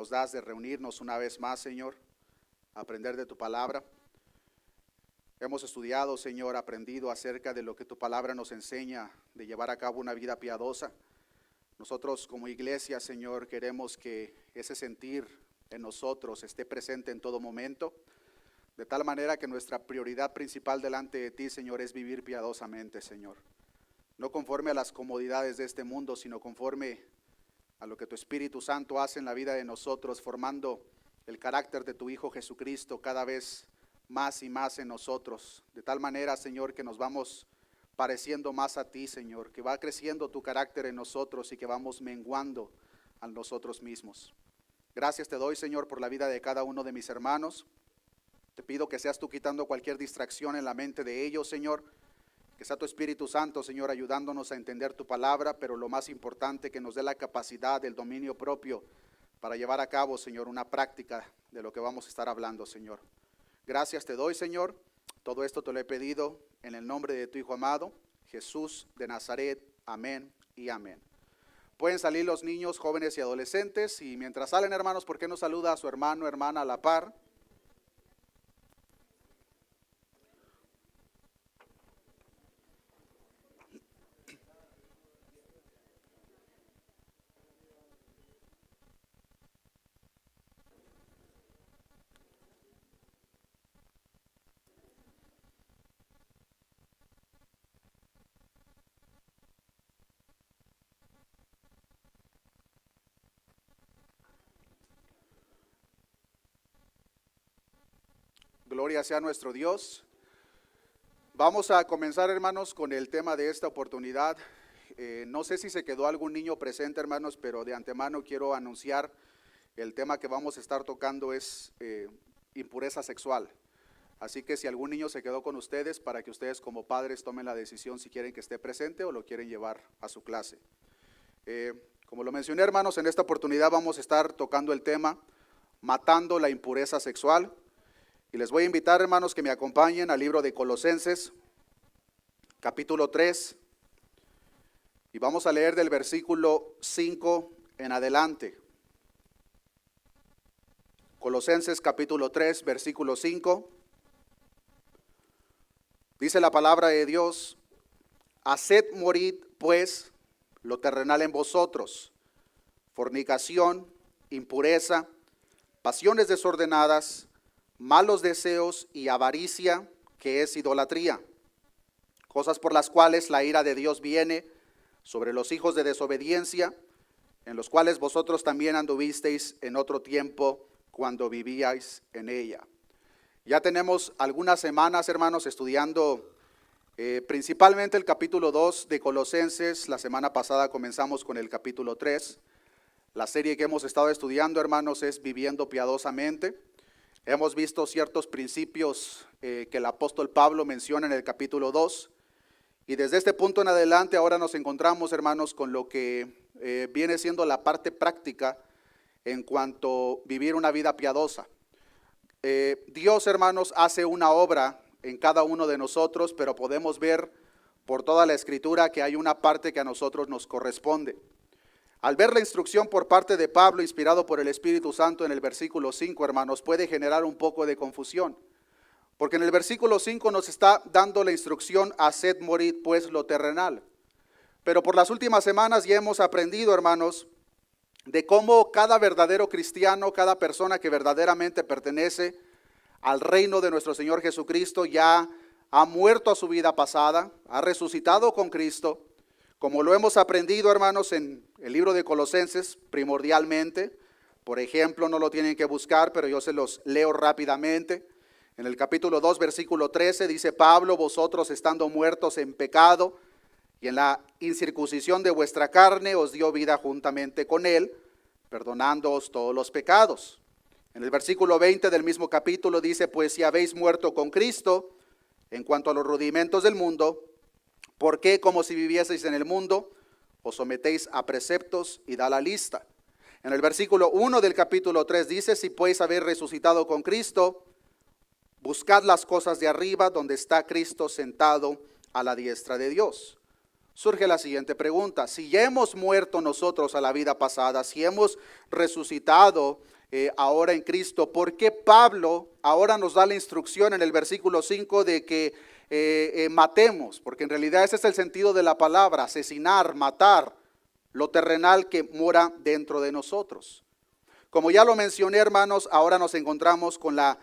nos das de reunirnos una vez más, Señor, a aprender de tu palabra. Hemos estudiado, Señor, aprendido acerca de lo que tu palabra nos enseña, de llevar a cabo una vida piadosa. Nosotros como iglesia, Señor, queremos que ese sentir en nosotros esté presente en todo momento, de tal manera que nuestra prioridad principal delante de ti, Señor, es vivir piadosamente, Señor. No conforme a las comodidades de este mundo, sino conforme a lo que tu Espíritu Santo hace en la vida de nosotros, formando el carácter de tu Hijo Jesucristo cada vez más y más en nosotros, de tal manera, Señor, que nos vamos pareciendo más a ti, Señor, que va creciendo tu carácter en nosotros y que vamos menguando a nosotros mismos. Gracias te doy, Señor, por la vida de cada uno de mis hermanos. Te pido que seas tú quitando cualquier distracción en la mente de ellos, Señor, que sea tu Espíritu Santo, Señor, ayudándonos a entender tu palabra, pero lo más importante, que nos dé la capacidad, el dominio propio para llevar a cabo, Señor, una práctica de lo que vamos a estar hablando, Señor. Gracias te doy, Señor. Todo esto te lo he pedido en el nombre de tu Hijo amado, Jesús de Nazaret. Amén y amén. Pueden salir los niños, jóvenes y adolescentes, y mientras salen, hermanos, ¿por qué no saluda a su hermano, hermana a la par? Gloria sea nuestro Dios. Vamos a comenzar, hermanos, con el tema de esta oportunidad. No sé si se quedó algún niño presente, hermanos, pero de antemano quiero anunciar el tema que vamos a estar tocando es impureza sexual. Así que si algún niño se quedó con ustedes, para que ustedes como padres tomen la decisión si quieren que esté presente o lo quieren llevar a su clase. Como lo mencioné, hermanos, en esta oportunidad vamos a estar tocando el tema matando la impureza sexual. Y les voy a invitar, hermanos, que me acompañen al libro de Colosenses, capítulo 3, y vamos a leer del versículo 5 en adelante. Colosenses capítulo 3, versículo 5. Dice la palabra de Dios: haced morir, pues, lo terrenal en vosotros, fornicación, impureza, pasiones desordenadas, malos deseos y avaricia, que es idolatría, cosas por las cuales la ira de Dios viene sobre los hijos de desobediencia, en los cuales vosotros también anduvisteis en otro tiempo cuando vivíais en ella. Ya tenemos algunas semanas, hermanos, estudiando principalmente el capítulo 2 de Colosenses. La semana pasada comenzamos con el capítulo 3. La serie que hemos estado estudiando, hermanos, es Viviendo Piadosamente. Hemos visto ciertos principios que el apóstol Pablo menciona en el capítulo 2, y desde este punto en adelante ahora nos encontramos, hermanos, con lo que viene siendo la parte práctica en cuanto a vivir una vida piadosa. Dios, hermanos, hace una obra en cada uno de nosotros, pero podemos ver por toda la Escritura que hay una parte que a nosotros nos corresponde. Al ver la instrucción por parte de Pablo, inspirado por el Espíritu Santo en el versículo 5, hermanos, puede generar un poco de confusión. Porque en el versículo 5 nos está dando la instrucción: haced morir pues lo terrenal. Pero por las últimas semanas ya hemos aprendido, hermanos, de cómo cada verdadero cristiano, cada persona que verdaderamente pertenece al reino de nuestro Señor Jesucristo, ya ha muerto a su vida pasada, ha resucitado con Cristo. Como lo hemos aprendido, hermanos, en el libro de Colosenses, primordialmente. Por ejemplo, no lo tienen que buscar, pero yo se los leo rápidamente. En el capítulo 2, versículo 13, dice Pablo: vosotros estando muertos en pecado y en la incircuncisión de vuestra carne, os dio vida juntamente con él, perdonándoos todos los pecados. En el versículo 20 del mismo capítulo dice: pues si habéis muerto con Cristo en cuanto a los rudimentos del mundo, ¿por qué, como si vivieseis en el mundo, os sometéis a preceptos? Y da la lista. En el versículo 1 del capítulo 3 dice: si pues habéis resucitado con Cristo, buscad las cosas de arriba, donde está Cristo sentado a la diestra de Dios. Surge la siguiente pregunta: si ya hemos muerto nosotros a la vida pasada, si hemos resucitado ahora en Cristo. ¿Por qué Pablo ahora nos da la instrucción en el versículo 5 de que matemos? Porque en realidad ese es el sentido de la palabra, asesinar, matar lo terrenal que mora dentro de nosotros. Como ya lo mencioné, hermanos, ahora nos encontramos con la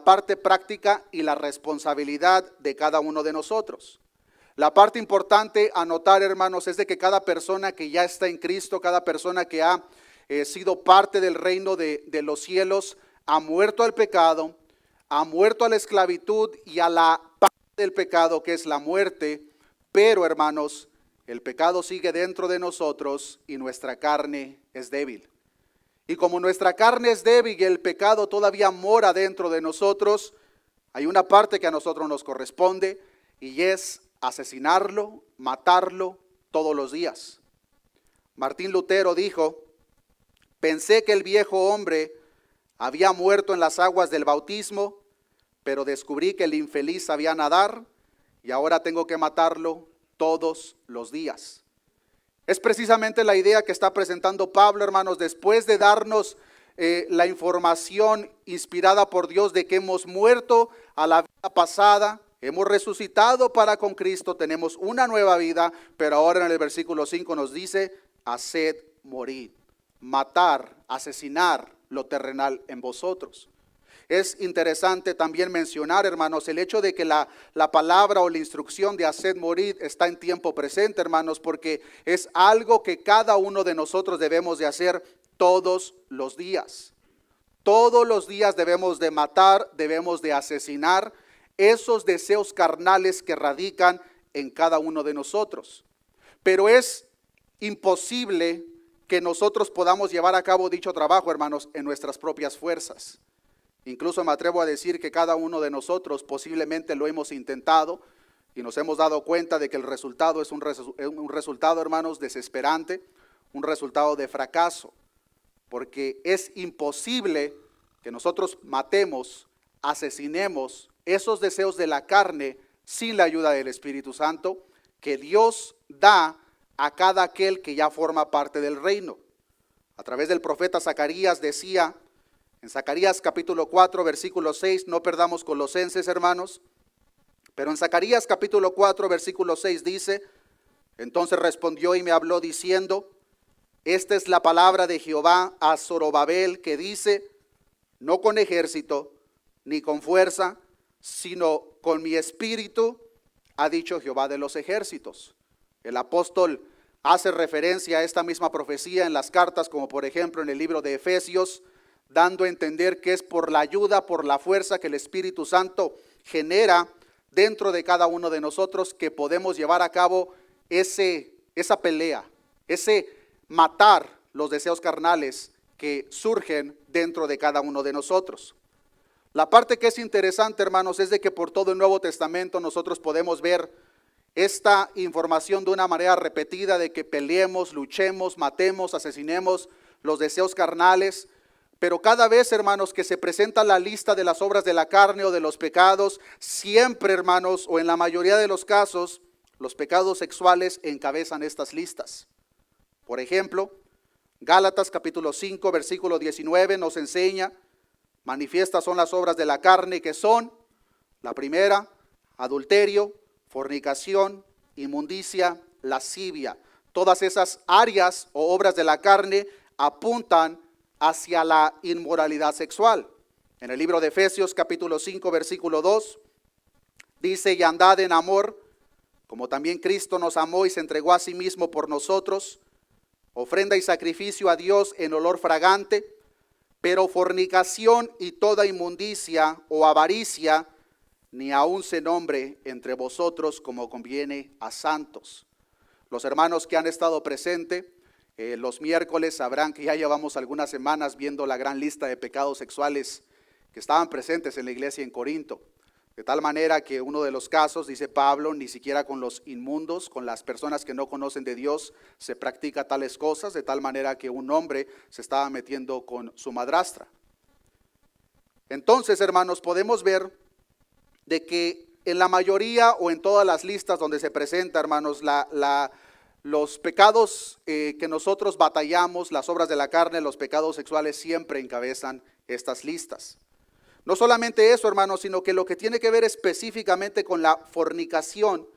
parte práctica y la responsabilidad de cada uno de nosotros. La parte importante a notar, hermanos, es de que cada persona que ya está en Cristo, cada persona que ha sido parte del reino de los cielos, ha muerto al pecado, ha muerto a la esclavitud y a la parte del pecado que es la muerte, pero, hermanos, el pecado sigue dentro de nosotros y nuestra carne es débil. Y como nuestra carne es débil y el pecado todavía mora dentro de nosotros, hay una parte que a nosotros nos corresponde y es asesinarlo, matarlo todos los días. Martín Lutero dijo: pensé que el viejo hombre había muerto en las aguas del bautismo, pero descubrí que el infeliz sabía nadar y ahora tengo que matarlo todos los días. Es precisamente la idea que está presentando Pablo, hermanos, después de darnos la información inspirada por Dios de que hemos muerto a la vida pasada, hemos resucitado para con Cristo, tenemos una nueva vida, pero ahora en el versículo 5 nos dice: haced morir, matar, asesinar lo terrenal en vosotros. Es interesante también mencionar, hermanos, el hecho de que la palabra o la instrucción de haced morir está en tiempo presente, hermanos, porque es algo que cada uno de nosotros debemos de hacer todos los días. Todos los días debemos de matar, debemos de asesinar esos deseos carnales que radican en cada uno de nosotros. Pero es imposible que nosotros podamos llevar a cabo dicho trabajo, hermanos, en nuestras propias fuerzas. Incluso me atrevo a decir que cada uno de nosotros posiblemente lo hemos intentado y nos hemos dado cuenta de que el resultado es un resultado, hermanos, desesperante, un resultado de fracaso, porque es imposible que nosotros matemos, asesinemos esos deseos de la carne sin la ayuda del Espíritu Santo que Dios da a cada aquel que ya forma parte del reino. A través del profeta Zacarías decía, en Zacarías capítulo 4, versículo 6, no perdamos Colosenses, hermanos, pero en Zacarías capítulo 4, versículo 6 dice: entonces respondió y me habló diciendo: esta es la palabra de Jehová a Zorobabel, que dice: no con ejército ni con fuerza, sino con mi espíritu, ha dicho Jehová de los ejércitos. El apóstol hace referencia a esta misma profecía en las cartas, como por ejemplo en el libro de Efesios, dando a entender que es por la ayuda, por la fuerza que el Espíritu Santo genera dentro de cada uno de nosotros que podemos llevar a cabo esa pelea, ese matar los deseos carnales que surgen dentro de cada uno de nosotros. La parte que es interesante, hermanos, es de que por todo el Nuevo Testamento nosotros podemos ver esta información de una manera repetida de que peleemos, luchemos, matemos, asesinemos los deseos carnales. Pero cada vez, hermanos, que se presenta la lista de las obras de la carne o de los pecados, siempre, hermanos, o en la mayoría de los casos, los pecados sexuales encabezan estas listas. Por ejemplo, Gálatas capítulo 5, versículo 19 nos enseña: manifiestas son las obras de la carne, que son, la primera, adulterio, fornicación, inmundicia, lascivia. Todas esas áreas o obras de la carne apuntan hacia la inmoralidad sexual. En el libro de Efesios capítulo 5 versículo 2 dice: y andad en amor, como también Cristo nos amó y se entregó a sí mismo por nosotros, ofrenda y sacrificio a Dios en olor fragante. Pero fornicación y toda inmundicia o avaricia ni aun se nombre entre vosotros, como conviene a santos. Los hermanos que han estado presentes los miércoles sabrán que ya llevamos algunas semanas viendo la gran lista de pecados sexuales que estaban presentes en la iglesia en Corinto. De tal manera que uno de los casos, dice Pablo, ni siquiera con los inmundos, con las personas que no conocen de Dios, se practica tales cosas, de tal manera que un hombre se estaba metiendo con su madrastra. Entonces, hermanos, podemos ver de que en la mayoría o en todas las listas donde se presenta, hermanos, los pecados que nosotros batallamos, las obras de la carne, los pecados sexuales siempre encabezan estas listas. No solamente eso, hermanos, sino que lo que tiene que ver específicamente con la fornicación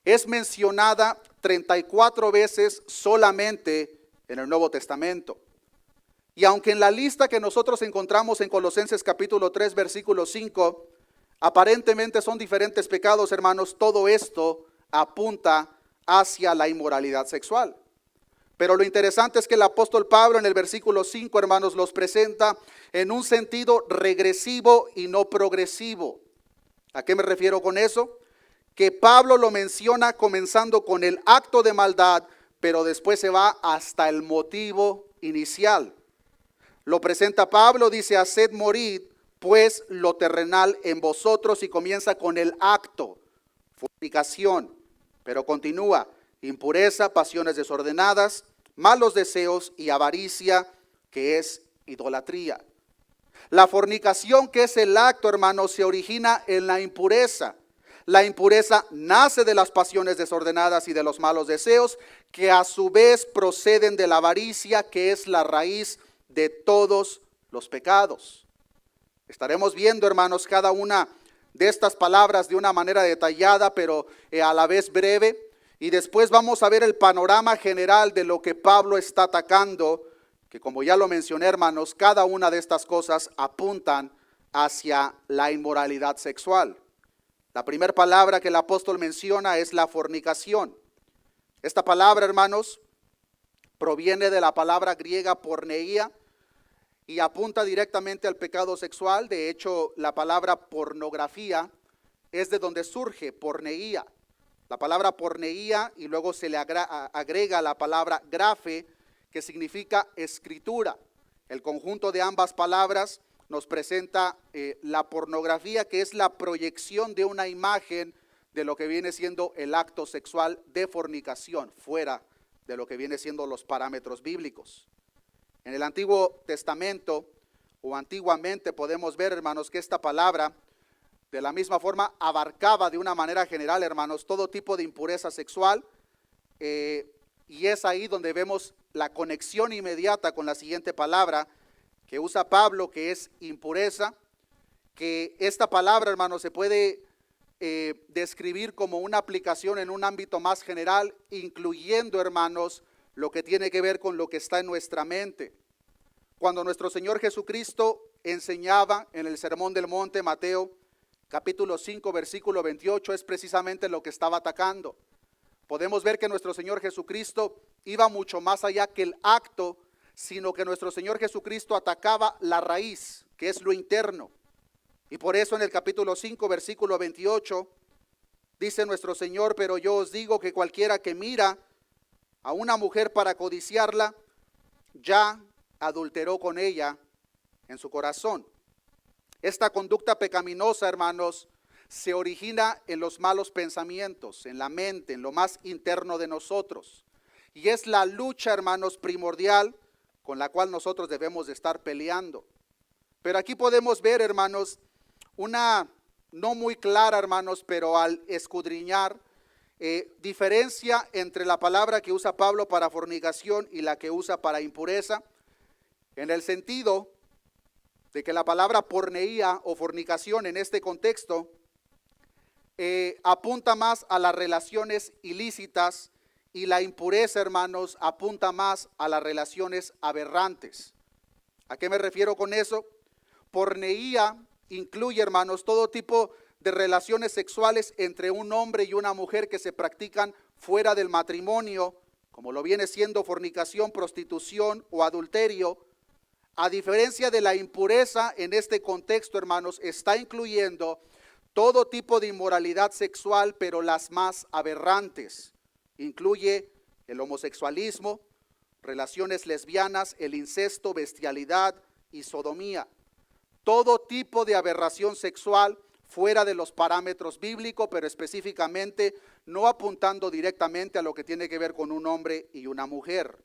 es mencionada 34 veces solamente en el Nuevo Testamento. Y aunque en la lista que nosotros encontramos en Colosenses capítulo 3, versículo 5, aparentemente son diferentes pecados, hermanos, todo esto apunta hacia la inmoralidad sexual. Pero lo interesante es que el apóstol Pablo en el versículo 5, hermanos, los presenta en un sentido regresivo y no progresivo. ¿A qué me refiero con eso? Que Pablo lo menciona comenzando con el acto de maldad, pero después se va hasta el motivo inicial. Lo presenta Pablo, dice, haced morir pues lo terrenal en vosotros, y comienza con el acto, fornicación, pero continúa, impureza, pasiones desordenadas, malos deseos y avaricia, que es idolatría. La fornicación, que es el acto, hermanos, se origina en la impureza. La impureza nace de las pasiones desordenadas y de los malos deseos, que a su vez proceden de la avaricia, que es la raíz de todos los pecados. Estaremos viendo, hermanos, cada una de estas palabras de una manera detallada, pero a la vez breve. Y después vamos a ver el panorama general de lo que Pablo está atacando, que como ya lo mencioné, hermanos, cada una de estas cosas apuntan hacia la inmoralidad sexual. La primera palabra que el apóstol menciona es la fornicación. Esta palabra, hermanos, proviene de la palabra griega porneia y apunta directamente al pecado sexual. De hecho, la palabra pornografía es de donde surge porneia. La palabra porneia, y luego se le agrega la palabra grafe, que significa escritura. El conjunto de ambas palabras nos presenta la pornografía, que es la proyección de una imagen de lo que viene siendo el acto sexual de fornicación, fuera de lo que viene siendo los parámetros bíblicos. En el Antiguo Testamento, o antiguamente, podemos ver, hermanos, que esta palabra de la misma forma abarcaba de una manera general, hermanos, todo tipo de impureza sexual, y es ahí donde vemos la conexión inmediata con la siguiente palabra que usa Pablo, que es impureza, que esta palabra, hermanos, se puede describir como una aplicación en un ámbito más general, incluyendo, hermanos, lo que tiene que ver con lo que está en nuestra mente. Cuando nuestro Señor Jesucristo enseñaba en el Sermón del Monte, Mateo capítulo 5, versículo 28, es precisamente lo que estaba atacando. Podemos ver que nuestro Señor Jesucristo iba mucho más allá que el acto, sino que nuestro Señor Jesucristo atacaba la raíz, que es lo interno. Y por eso en el capítulo 5, versículo 28, dice nuestro Señor, pero yo os digo que cualquiera que mira a una mujer para codiciarla, ya adulteró con ella en su corazón. Esta conducta pecaminosa, hermanos, se origina en los malos pensamientos, en la mente, en lo más interno de nosotros. Y es la lucha, hermanos, primordial con la cual nosotros debemos de estar peleando. Pero aquí podemos ver, hermanos, una no muy clara, hermanos, pero al escudriñar, diferencia entre la palabra que usa Pablo para fornicación y la que usa para impureza, en el sentido de que la palabra porneía o fornicación en este contexto apunta más a las relaciones ilícitas, y la impureza, hermanos, apunta más a las relaciones aberrantes. ¿A qué me refiero con eso? Porneía incluye, hermanos, todo tipo de relaciones sexuales entre un hombre y una mujer que se practican fuera del matrimonio, como lo viene siendo fornicación, prostitución o adulterio. A diferencia de la impureza, en este contexto, hermanos, está incluyendo todo tipo de inmoralidad sexual, pero las más aberrantes. Incluye el homosexualismo, relaciones lesbianas, el incesto, bestialidad y sodomía. Todo tipo de aberración sexual fuera de los parámetros bíblicos, pero específicamente no apuntando directamente a lo que tiene que ver con un hombre y una mujer.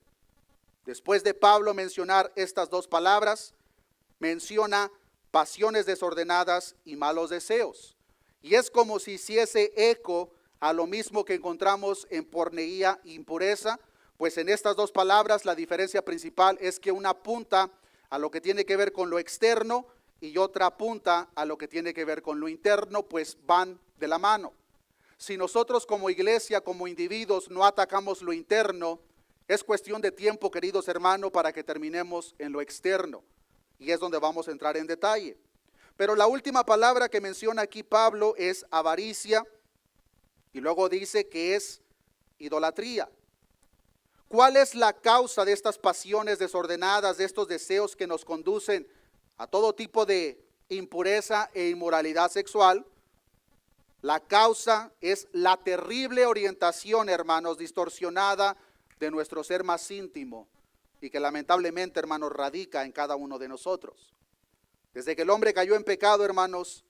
Después de Pablo mencionar estas dos palabras, menciona pasiones desordenadas y malos deseos. Y es como si hiciese eco a lo mismo que encontramos en porneía e impureza, pues en estas dos palabras la diferencia principal es que una apunta a lo que tiene que ver con lo externo y otra apunta a lo que tiene que ver con lo interno, pues van de la mano. Si nosotros como iglesia, como individuos, no atacamos lo interno, es cuestión de tiempo, queridos hermanos, para que terminemos en lo externo. Y es donde vamos a entrar en detalle. Pero la última palabra que menciona aquí Pablo es avaricia, y luego dice que es idolatría. ¿Cuál es la causa de estas pasiones desordenadas, de estos deseos que nos conducen a todo tipo de impureza e inmoralidad sexual? La causa es la terrible orientación, hermanos, distorsionada de nuestro ser más íntimo y que lamentablemente, hermanos, radica en cada uno de nosotros. Desde que el hombre cayó en pecado, hermanos,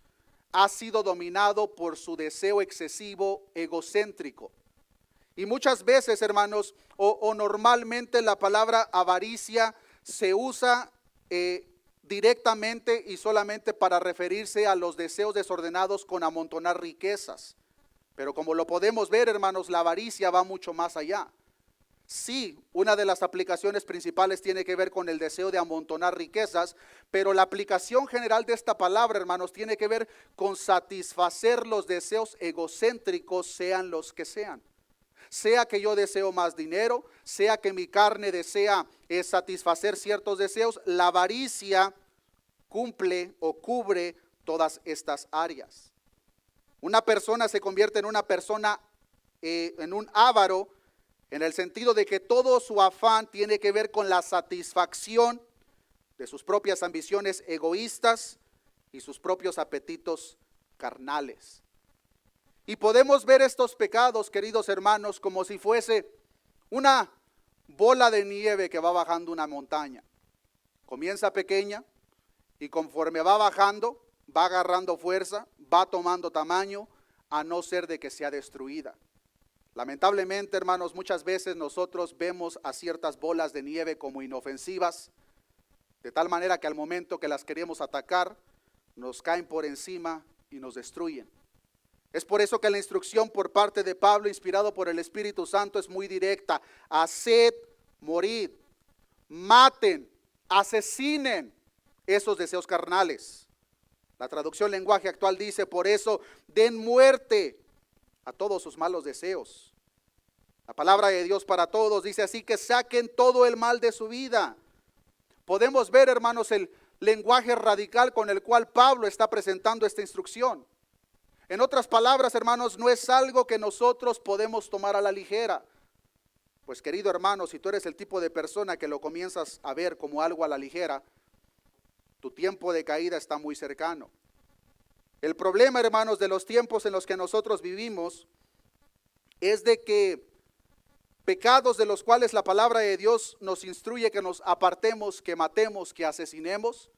ha sido dominado por su deseo excesivo egocéntrico. Y muchas veces, hermanos, o normalmente la palabra avaricia se usa directamente y solamente para referirse a los deseos desordenados con amontonar riquezas. Pero como lo podemos ver, hermanos, la avaricia va mucho más allá. Sí, una de las aplicaciones principales tiene que ver con el deseo de amontonar riquezas, pero la aplicación general de esta palabra, hermanos, tiene que ver con satisfacer los deseos egocéntricos, sean los que sean. Sea que yo deseo más dinero, sea que mi carne desea satisfacer ciertos deseos, la avaricia cumple o cubre todas estas áreas. Una persona se convierte en una persona, en un avaro, en el sentido de que todo su afán tiene que ver con la satisfacción de sus propias ambiciones egoístas y sus propios apetitos carnales. Y podemos ver estos pecados, queridos hermanos, como si fuese una bola de nieve que va bajando una montaña. Comienza pequeña y conforme va bajando, va agarrando fuerza, va tomando tamaño, a no ser de que sea destruida. Lamentablemente, hermanos, muchas veces nosotros vemos a ciertas bolas de nieve como inofensivas, de tal manera que al momento que las queremos atacar, nos caen por encima y nos destruyen. Es por eso que la instrucción por parte de Pablo, inspirado por el Espíritu Santo, es muy directa. Haced morir, maten, asesinen esos deseos carnales. La traducción lenguaje actual dice, por eso den muerte a todos sus malos deseos. La palabra de Dios para todos dice así, que saquen todo el mal de su vida. Podemos ver, hermanos, el lenguaje radical con el cual Pablo está presentando esta instrucción. En otras palabras, hermanos, no es algo que nosotros podemos tomar a la ligera. Pues querido hermano, si tú eres el tipo de persona que lo comienzas a ver como algo a la ligera, tu tiempo de caída está muy cercano. El problema, hermanos, de los tiempos en los que nosotros vivimos es de que pecados de los cuales la palabra de Dios nos instruye que nos apartemos, que matemos, que asesinemos,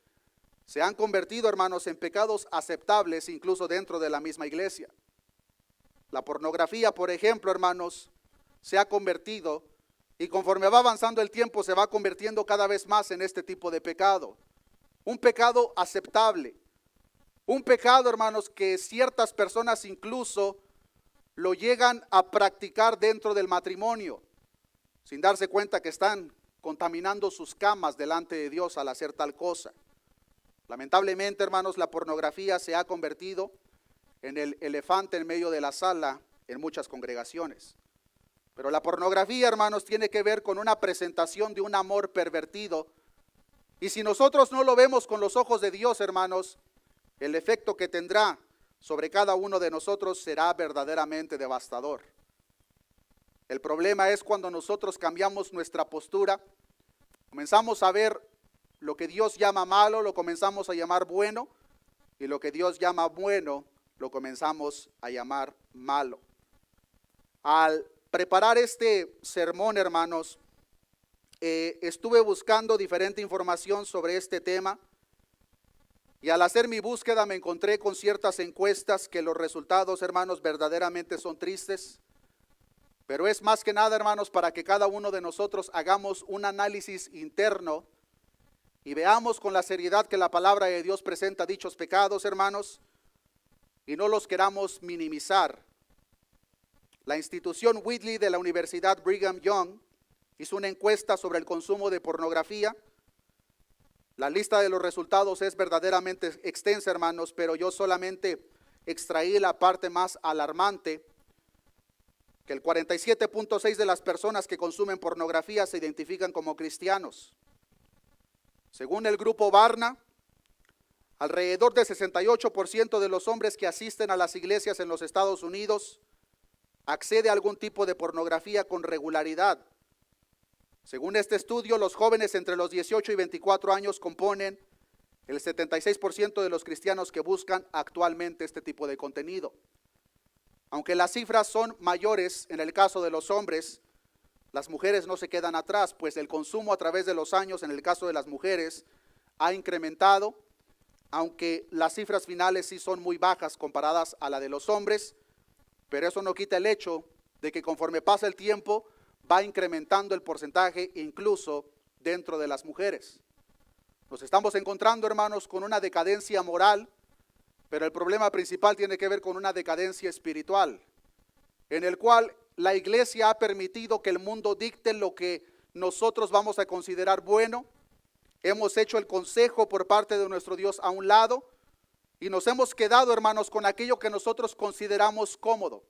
se han convertido, hermanos, en pecados aceptables incluso dentro de la misma iglesia. La pornografía, por ejemplo, hermanos, se ha convertido y conforme va avanzando el tiempo se va convirtiendo cada vez más en este tipo de pecado. Un pecado aceptable. Un pecado, hermanos, que ciertas personas incluso lo llegan a practicar dentro del matrimonio, sin darse cuenta que están contaminando sus camas delante de Dios al hacer tal cosa. Lamentablemente, hermanos, la pornografía se ha convertido en el elefante en medio de la sala en muchas congregaciones. Pero la pornografía, hermanos, tiene que ver con una presentación de un amor pervertido. Y si nosotros no lo vemos con los ojos de Dios, hermanos, el efecto que tendrá sobre cada uno de nosotros será verdaderamente devastador. El problema es cuando nosotros cambiamos nuestra postura, comenzamos a ver lo que Dios llama malo, lo comenzamos a llamar bueno, y lo que Dios llama bueno, lo comenzamos a llamar malo. Al preparar este sermón, hermanos, estuve buscando diferente información sobre este tema, y al hacer mi búsqueda me encontré con ciertas encuestas que los resultados, hermanos, verdaderamente son tristes. Pero es más que nada, hermanos, para que cada uno de nosotros hagamos un análisis interno y veamos con la seriedad que la palabra de Dios presenta dichos pecados, hermanos, y no los queramos minimizar, La institución Whitley de la Universidad Brigham Young hizo una encuesta sobre el consumo de pornografía. La lista de los resultados es verdaderamente extensa, hermanos, pero yo solamente extraí la parte más alarmante, que el 47.6% de las personas que consumen pornografía se identifican como cristianos. Según el grupo Barna, alrededor del 68% de los hombres que asisten a las iglesias en los Estados Unidos accede a algún tipo de pornografía con regularidad. Según este estudio, los jóvenes entre los 18 y 24 años componen el 76% de los cristianos que buscan actualmente este tipo de contenido. Aunque las cifras son mayores en el caso de los hombres, las mujeres no se quedan atrás, pues el consumo a través de los años en el caso de las mujeres ha incrementado, aunque las cifras finales sí son muy bajas comparadas a la de los hombres, pero eso no quita el hecho de que conforme pasa el tiempo va incrementando el porcentaje incluso dentro de las mujeres. Nos estamos encontrando, hermanos, con una decadencia moral, pero el problema principal tiene que ver con una decadencia espiritual, en el cual la iglesia ha permitido que el mundo dicte lo que nosotros vamos a considerar bueno. Hemos hecho el consejo por parte de nuestro Dios a un lado y nos hemos quedado, hermanos, con aquello que nosotros consideramos cómodo.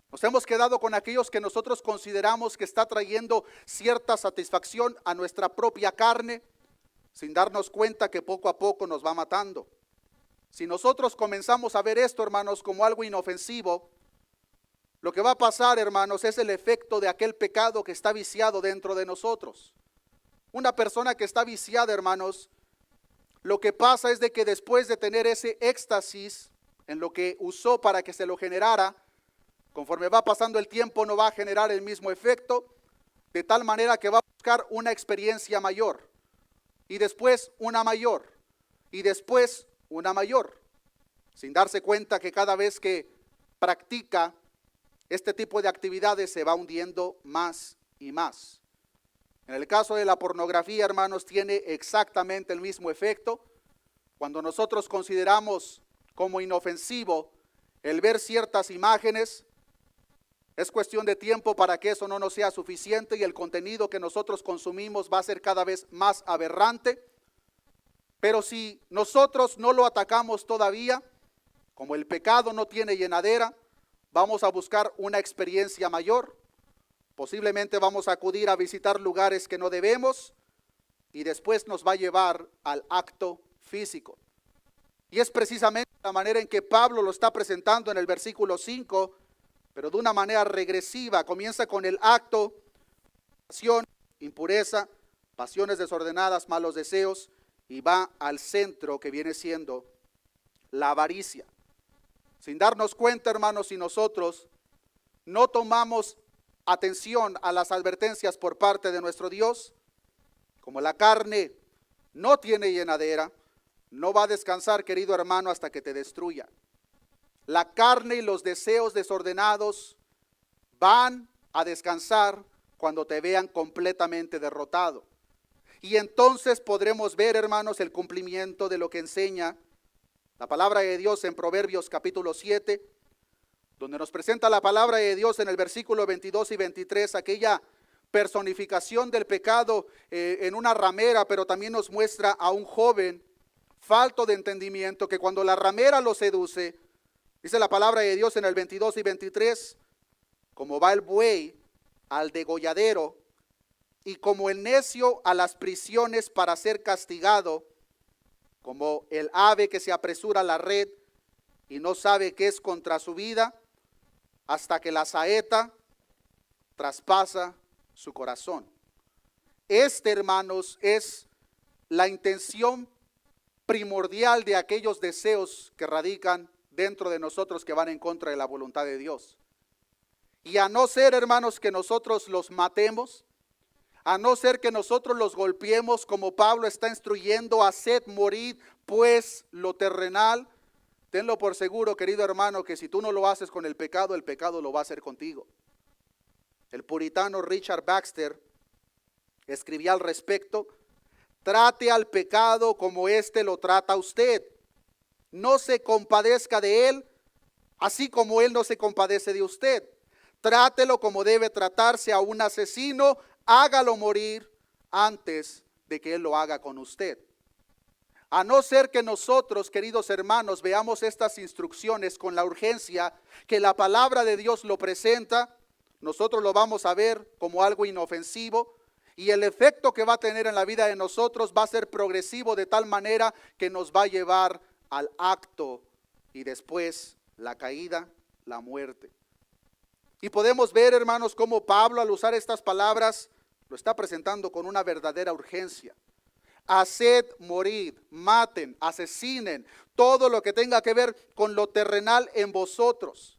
Nos hemos quedado con aquellos que nosotros consideramos que está trayendo cierta satisfacción a nuestra propia carne, sin darnos cuenta que poco a poco nos va matando. Si nosotros comenzamos a ver esto, hermanos, como algo inofensivo, lo que va a pasar, hermanos, es el efecto de aquel pecado que está viciado dentro de nosotros. Una persona que está viciada, hermanos, lo que pasa es de que después de tener ese éxtasis en lo que usó para que se lo generara, conforme va pasando el tiempo no va a generar el mismo efecto, de tal manera que va a buscar una experiencia mayor, y después una mayor, y después una mayor, sin darse cuenta que cada vez que practica este tipo de actividades se va hundiendo más y más. En el caso de la pornografía, hermanos, tiene exactamente el mismo efecto. Cuando nosotros consideramos como inofensivo el ver ciertas imágenes, es cuestión de tiempo para que eso no nos sea suficiente y el contenido que nosotros consumimos va a ser cada vez más aberrante. Pero si nosotros no lo atacamos todavía, como el pecado no tiene llenadera, vamos a buscar una experiencia mayor. Posiblemente vamos a acudir a visitar lugares que no debemos y después nos va a llevar al acto físico. Y es precisamente la manera en que Pablo lo está presentando en el versículo 5, pero de una manera regresiva. Comienza con el acto, pasión, impureza, pasiones desordenadas, malos deseos, y va al centro que viene siendo la avaricia. Sin darnos cuenta, hermanos, si nosotros no tomamos atención a las advertencias por parte de nuestro Dios, como la carne no tiene llenadera, no va a descansar, querido hermano, hasta que te destruya. La carne y los deseos desordenados van a descansar cuando te vean completamente derrotado. Y entonces podremos ver, hermanos, el cumplimiento de lo que enseña la palabra de Dios en Proverbios capítulo 7, donde nos presenta la palabra de Dios en el versículo 22 y 23, aquella personificación del pecado en una ramera, pero también nos muestra a un joven falto de entendimiento que cuando la ramera lo seduce, dice la palabra de Dios en el 22 y 23, como va el buey al degolladero y como el necio a las prisiones para ser castigado, como el ave que se apresura a la red y no sabe qué es contra su vida, hasta que la saeta traspasa su corazón. Hermanos, es la intención primordial de aquellos deseos que radican dentro de nosotros que van en contra de la voluntad de Dios. Y a no ser, hermanos, que nosotros los matemos, a no ser que nosotros los golpeemos, como Pablo está instruyendo, haced morir pues lo terrenal. Tenlo por seguro, querido hermano, que si tú no lo haces con el pecado lo va a hacer contigo. El puritano Richard Baxter escribía al respecto: trate al pecado como éste lo trata a usted. No se compadezca de él, así como él no se compadece de usted. Trátelo como debe tratarse a un asesino, hágalo morir antes de que él lo haga con usted. A no ser que nosotros, queridos hermanos, veamos estas instrucciones con la urgencia que la palabra de Dios lo presenta, nosotros lo vamos a ver como algo inofensivo y el efecto que va a tener en la vida de nosotros va a ser progresivo de tal manera que nos va a llevar al acto y después la caída, la muerte. Y podemos ver, hermanos, cómo Pablo al usar estas palabras lo está presentando con una verdadera urgencia. Haced morir, maten, asesinen, todo lo que tenga que ver con lo terrenal en vosotros.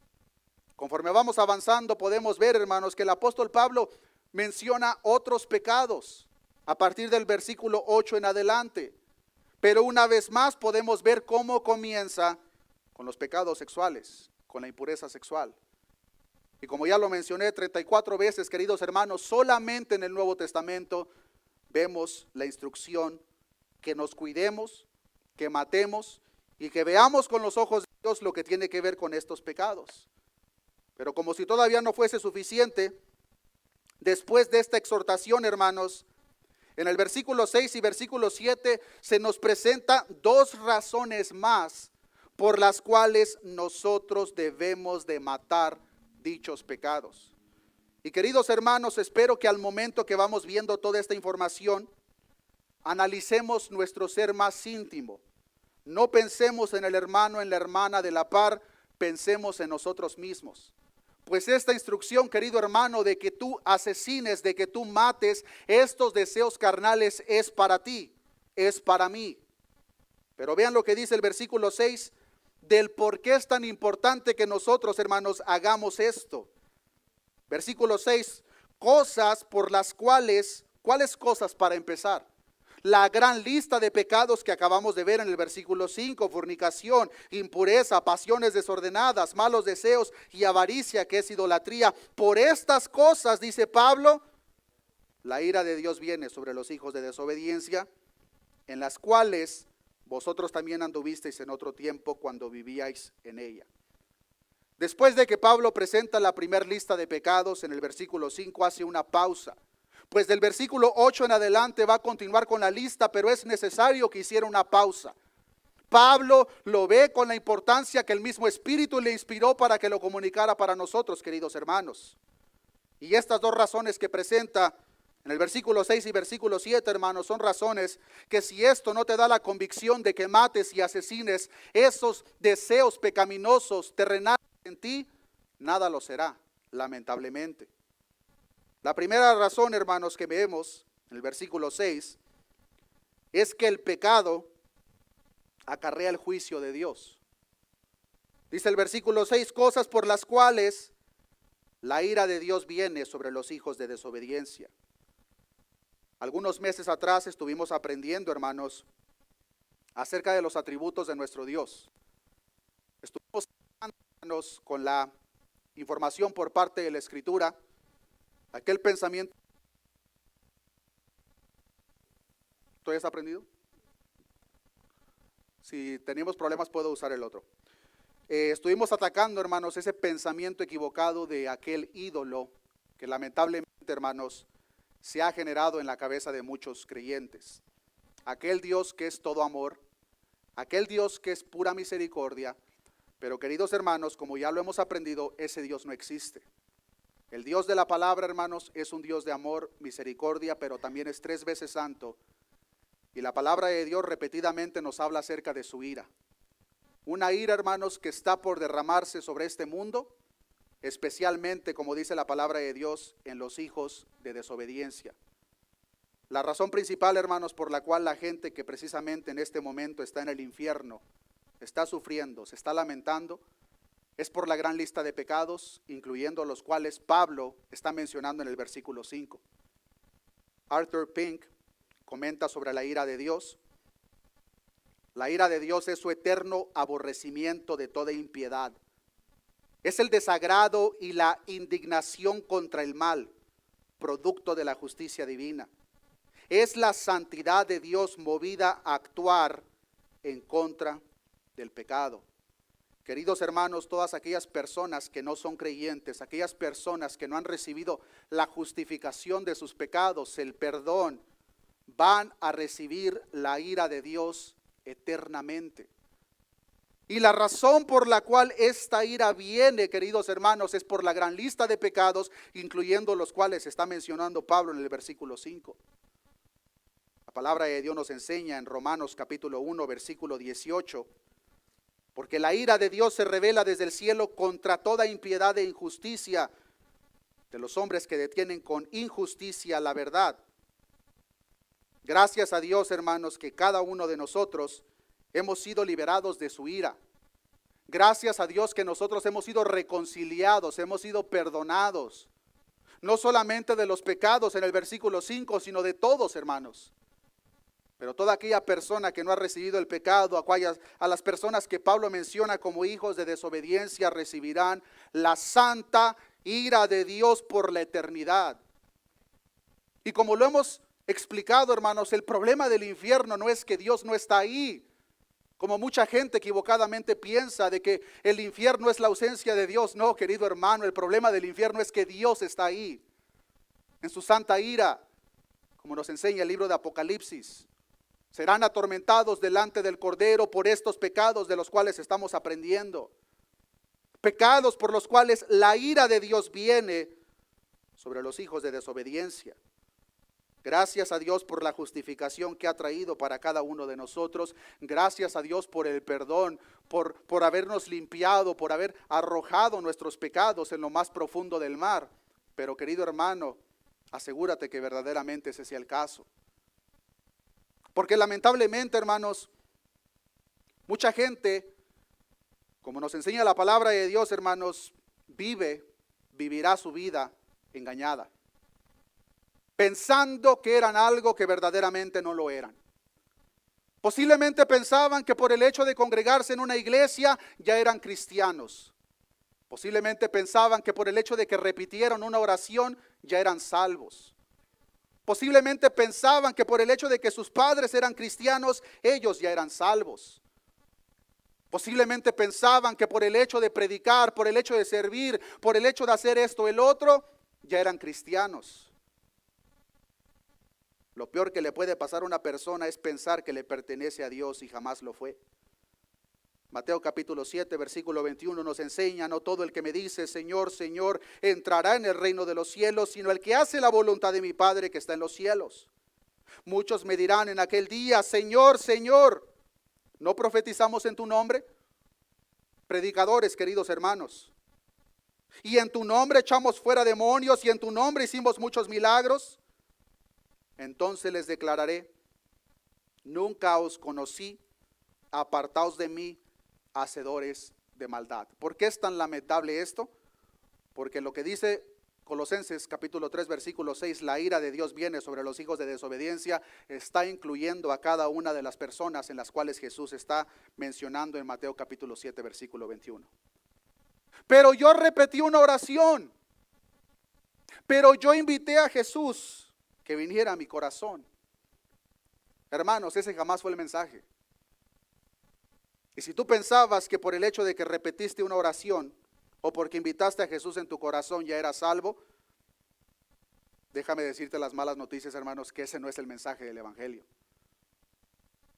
Conforme vamos avanzando podemos ver, hermanos, que el apóstol Pablo menciona otros pecados a partir del versículo 8 en adelante. Pero una vez más podemos ver cómo comienza con los pecados sexuales, con la impureza sexual. Y como ya lo mencioné 34 veces, queridos hermanos, solamente en el Nuevo Testamento vemos la instrucción que nos cuidemos, que matemos y que veamos con los ojos de Dios lo que tiene que ver con estos pecados. Pero como si todavía no fuese suficiente, después de esta exhortación, hermanos, en el versículo 6 y versículo 7 se nos presenta dos razones más por las cuales nosotros debemos de matar dichos pecados. Y queridos hermanos, espero que al momento que vamos viendo toda esta información, analicemos nuestro ser más íntimo. No pensemos en el hermano, en la hermana de la par, pensemos en nosotros mismos. Pues esta instrucción, querido hermano, de que tú asesines, de que tú mates estos deseos carnales es para ti, es para mí. Pero vean lo que dice el versículo 6, del por qué es tan importante que nosotros, hermanos, hagamos esto. Versículo 6, cosas por las cuales, ¿cuáles cosas para empezar? La gran lista de pecados que acabamos de ver en el versículo 5, fornicación, impureza, pasiones desordenadas, malos deseos y avaricia, que es idolatría. Por estas cosas, dice Pablo, la ira de Dios viene sobre los hijos de desobediencia, en las cuales vosotros también anduvisteis en otro tiempo cuando vivíais en ella. Después de que Pablo presenta la primera lista de pecados, en el versículo 5 hace una pausa. Pues del versículo 8 en adelante va a continuar con la lista, pero es necesario que hiciera una pausa. Pablo lo ve con la importancia que el mismo Espíritu le inspiró para que lo comunicara para nosotros, queridos hermanos. Y estas dos razones que presenta en el versículo 6 y versículo 7, hermanos, son razones que si esto no te da la convicción de que mates y asesines esos deseos pecaminosos terrenales en ti, nada lo será, lamentablemente. La primera razón, hermanos, que vemos en el versículo 6 es que el pecado acarrea el juicio de Dios. Dice el versículo 6, cosas por las cuales la ira de Dios viene sobre los hijos de desobediencia. Algunos meses atrás estuvimos aprendiendo, hermanos, acerca de los atributos de nuestro Dios. Estuvimos con la información por parte de la Escritura, aquel pensamiento. ¿Tú has aprendido? Si tenemos problemas puedo usar el otro. Estuvimos atacando, hermanos, ese pensamiento equivocado de aquel ídolo que lamentablemente, hermanos, se ha generado en la cabeza de muchos creyentes. Aquel Dios que es todo amor, aquel Dios que es pura misericordia, pero queridos hermanos, como ya lo hemos aprendido, ese Dios no existe. El Dios de la palabra, hermanos, es un Dios de amor, misericordia, pero también es 3 veces santo. Y la palabra de Dios repetidamente nos habla acerca de su ira. Una ira, hermanos, que está por derramarse sobre este mundo, especialmente, como dice la palabra de Dios, en los hijos de desobediencia. La razón principal, hermanos, por la cual la gente que precisamente en este momento está en el infierno, está sufriendo, se está lamentando, es por la gran lista de pecados, incluyendo los cuales Pablo está mencionando en el versículo 5. Arthur Pink comenta sobre la ira de Dios. La ira de Dios es su eterno aborrecimiento de toda impiedad. Es el desagrado y la indignación contra el mal, producto de la justicia divina. Es la santidad de Dios movida a actuar en contra del pecado. Queridos hermanos, todas aquellas personas que no son creyentes, aquellas personas que no han recibido la justificación de sus pecados, el perdón, van a recibir la ira de Dios eternamente. Y la razón por la cual esta ira viene, queridos hermanos, es por la gran lista de pecados, incluyendo los cuales está mencionando Pablo en el versículo 5. La palabra de Dios nos enseña en Romanos capítulo 1, versículo 18, porque la ira de Dios se revela desde el cielo contra toda impiedad e injusticia de los hombres que detienen con injusticia la verdad. Gracias a Dios, hermanos, que cada uno de nosotros hemos sido liberados de su ira. Gracias a Dios que nosotros hemos sido reconciliados, hemos sido perdonados. No solamente de los pecados en el versículo 5, sino de todos, hermanos. Pero toda aquella persona que no ha recibido el pecado, a las personas que Pablo menciona como hijos de desobediencia, recibirán la santa ira de Dios por la eternidad. Y como lo hemos explicado, hermanos, el problema del infierno no es que Dios no está ahí, como mucha gente equivocadamente piensa de que el infierno es la ausencia de Dios. No, querido hermano, el problema del infierno es que Dios está ahí, en su santa ira, como nos enseña el libro de Apocalipsis. Serán atormentados delante del Cordero por estos pecados de los cuales estamos aprendiendo. Pecados por los cuales la ira de Dios viene sobre los hijos de desobediencia. Gracias a Dios por la justificación que ha traído para cada uno de nosotros. Gracias a Dios por el perdón, por habernos limpiado, por haber arrojado nuestros pecados en lo más profundo del mar. Pero querido hermano, asegúrate que verdaderamente ese sea el caso. Porque lamentablemente, hermanos, mucha gente, como nos enseña la palabra de Dios, hermanos, vivirá su vida engañada, pensando que eran algo que verdaderamente no lo eran. Posiblemente pensaban que por el hecho de congregarse en una iglesia ya eran cristianos. Posiblemente pensaban que por el hecho de que repitieron una oración ya eran salvos. Posiblemente pensaban que por el hecho de que sus padres eran cristianos, ellos ya eran salvos. Posiblemente pensaban que por el hecho de predicar, por el hecho de servir, por el hecho de hacer esto o el otro, ya eran cristianos. Lo peor que le puede pasar a una persona es pensar que le pertenece a Dios y jamás lo fue. Mateo capítulo 7, versículo 21 nos enseña: no todo el que me dice Señor, Señor, entrará en el reino de los cielos, sino el que hace la voluntad de mi Padre que está en los cielos. Muchos me dirán en aquel día: Señor, Señor, ¿no profetizamos en tu nombre? Predicadores, queridos hermanos. Y en tu nombre echamos fuera demonios, y en tu nombre hicimos muchos milagros. Entonces les declararé: nunca os conocí, apartaos de mí, hacedores de maldad. ¿Por qué es tan lamentable esto? Porque lo que dice Colosenses capítulo 3 versículo 6, la ira de Dios viene sobre los hijos de desobediencia, está incluyendo a cada una de las personas en las cuales Jesús está mencionando en Mateo capítulo 7 versículo 21. Pero yo repetí una oración, pero yo invité a Jesús que viniera a mi corazón. Hermanos, ese jamás fue el mensaje. Y si tú pensabas que por el hecho de que repetiste una oración o porque invitaste a Jesús en tu corazón ya eras salvo, déjame decirte las malas noticias, hermanos, que ese no es el mensaje del Evangelio.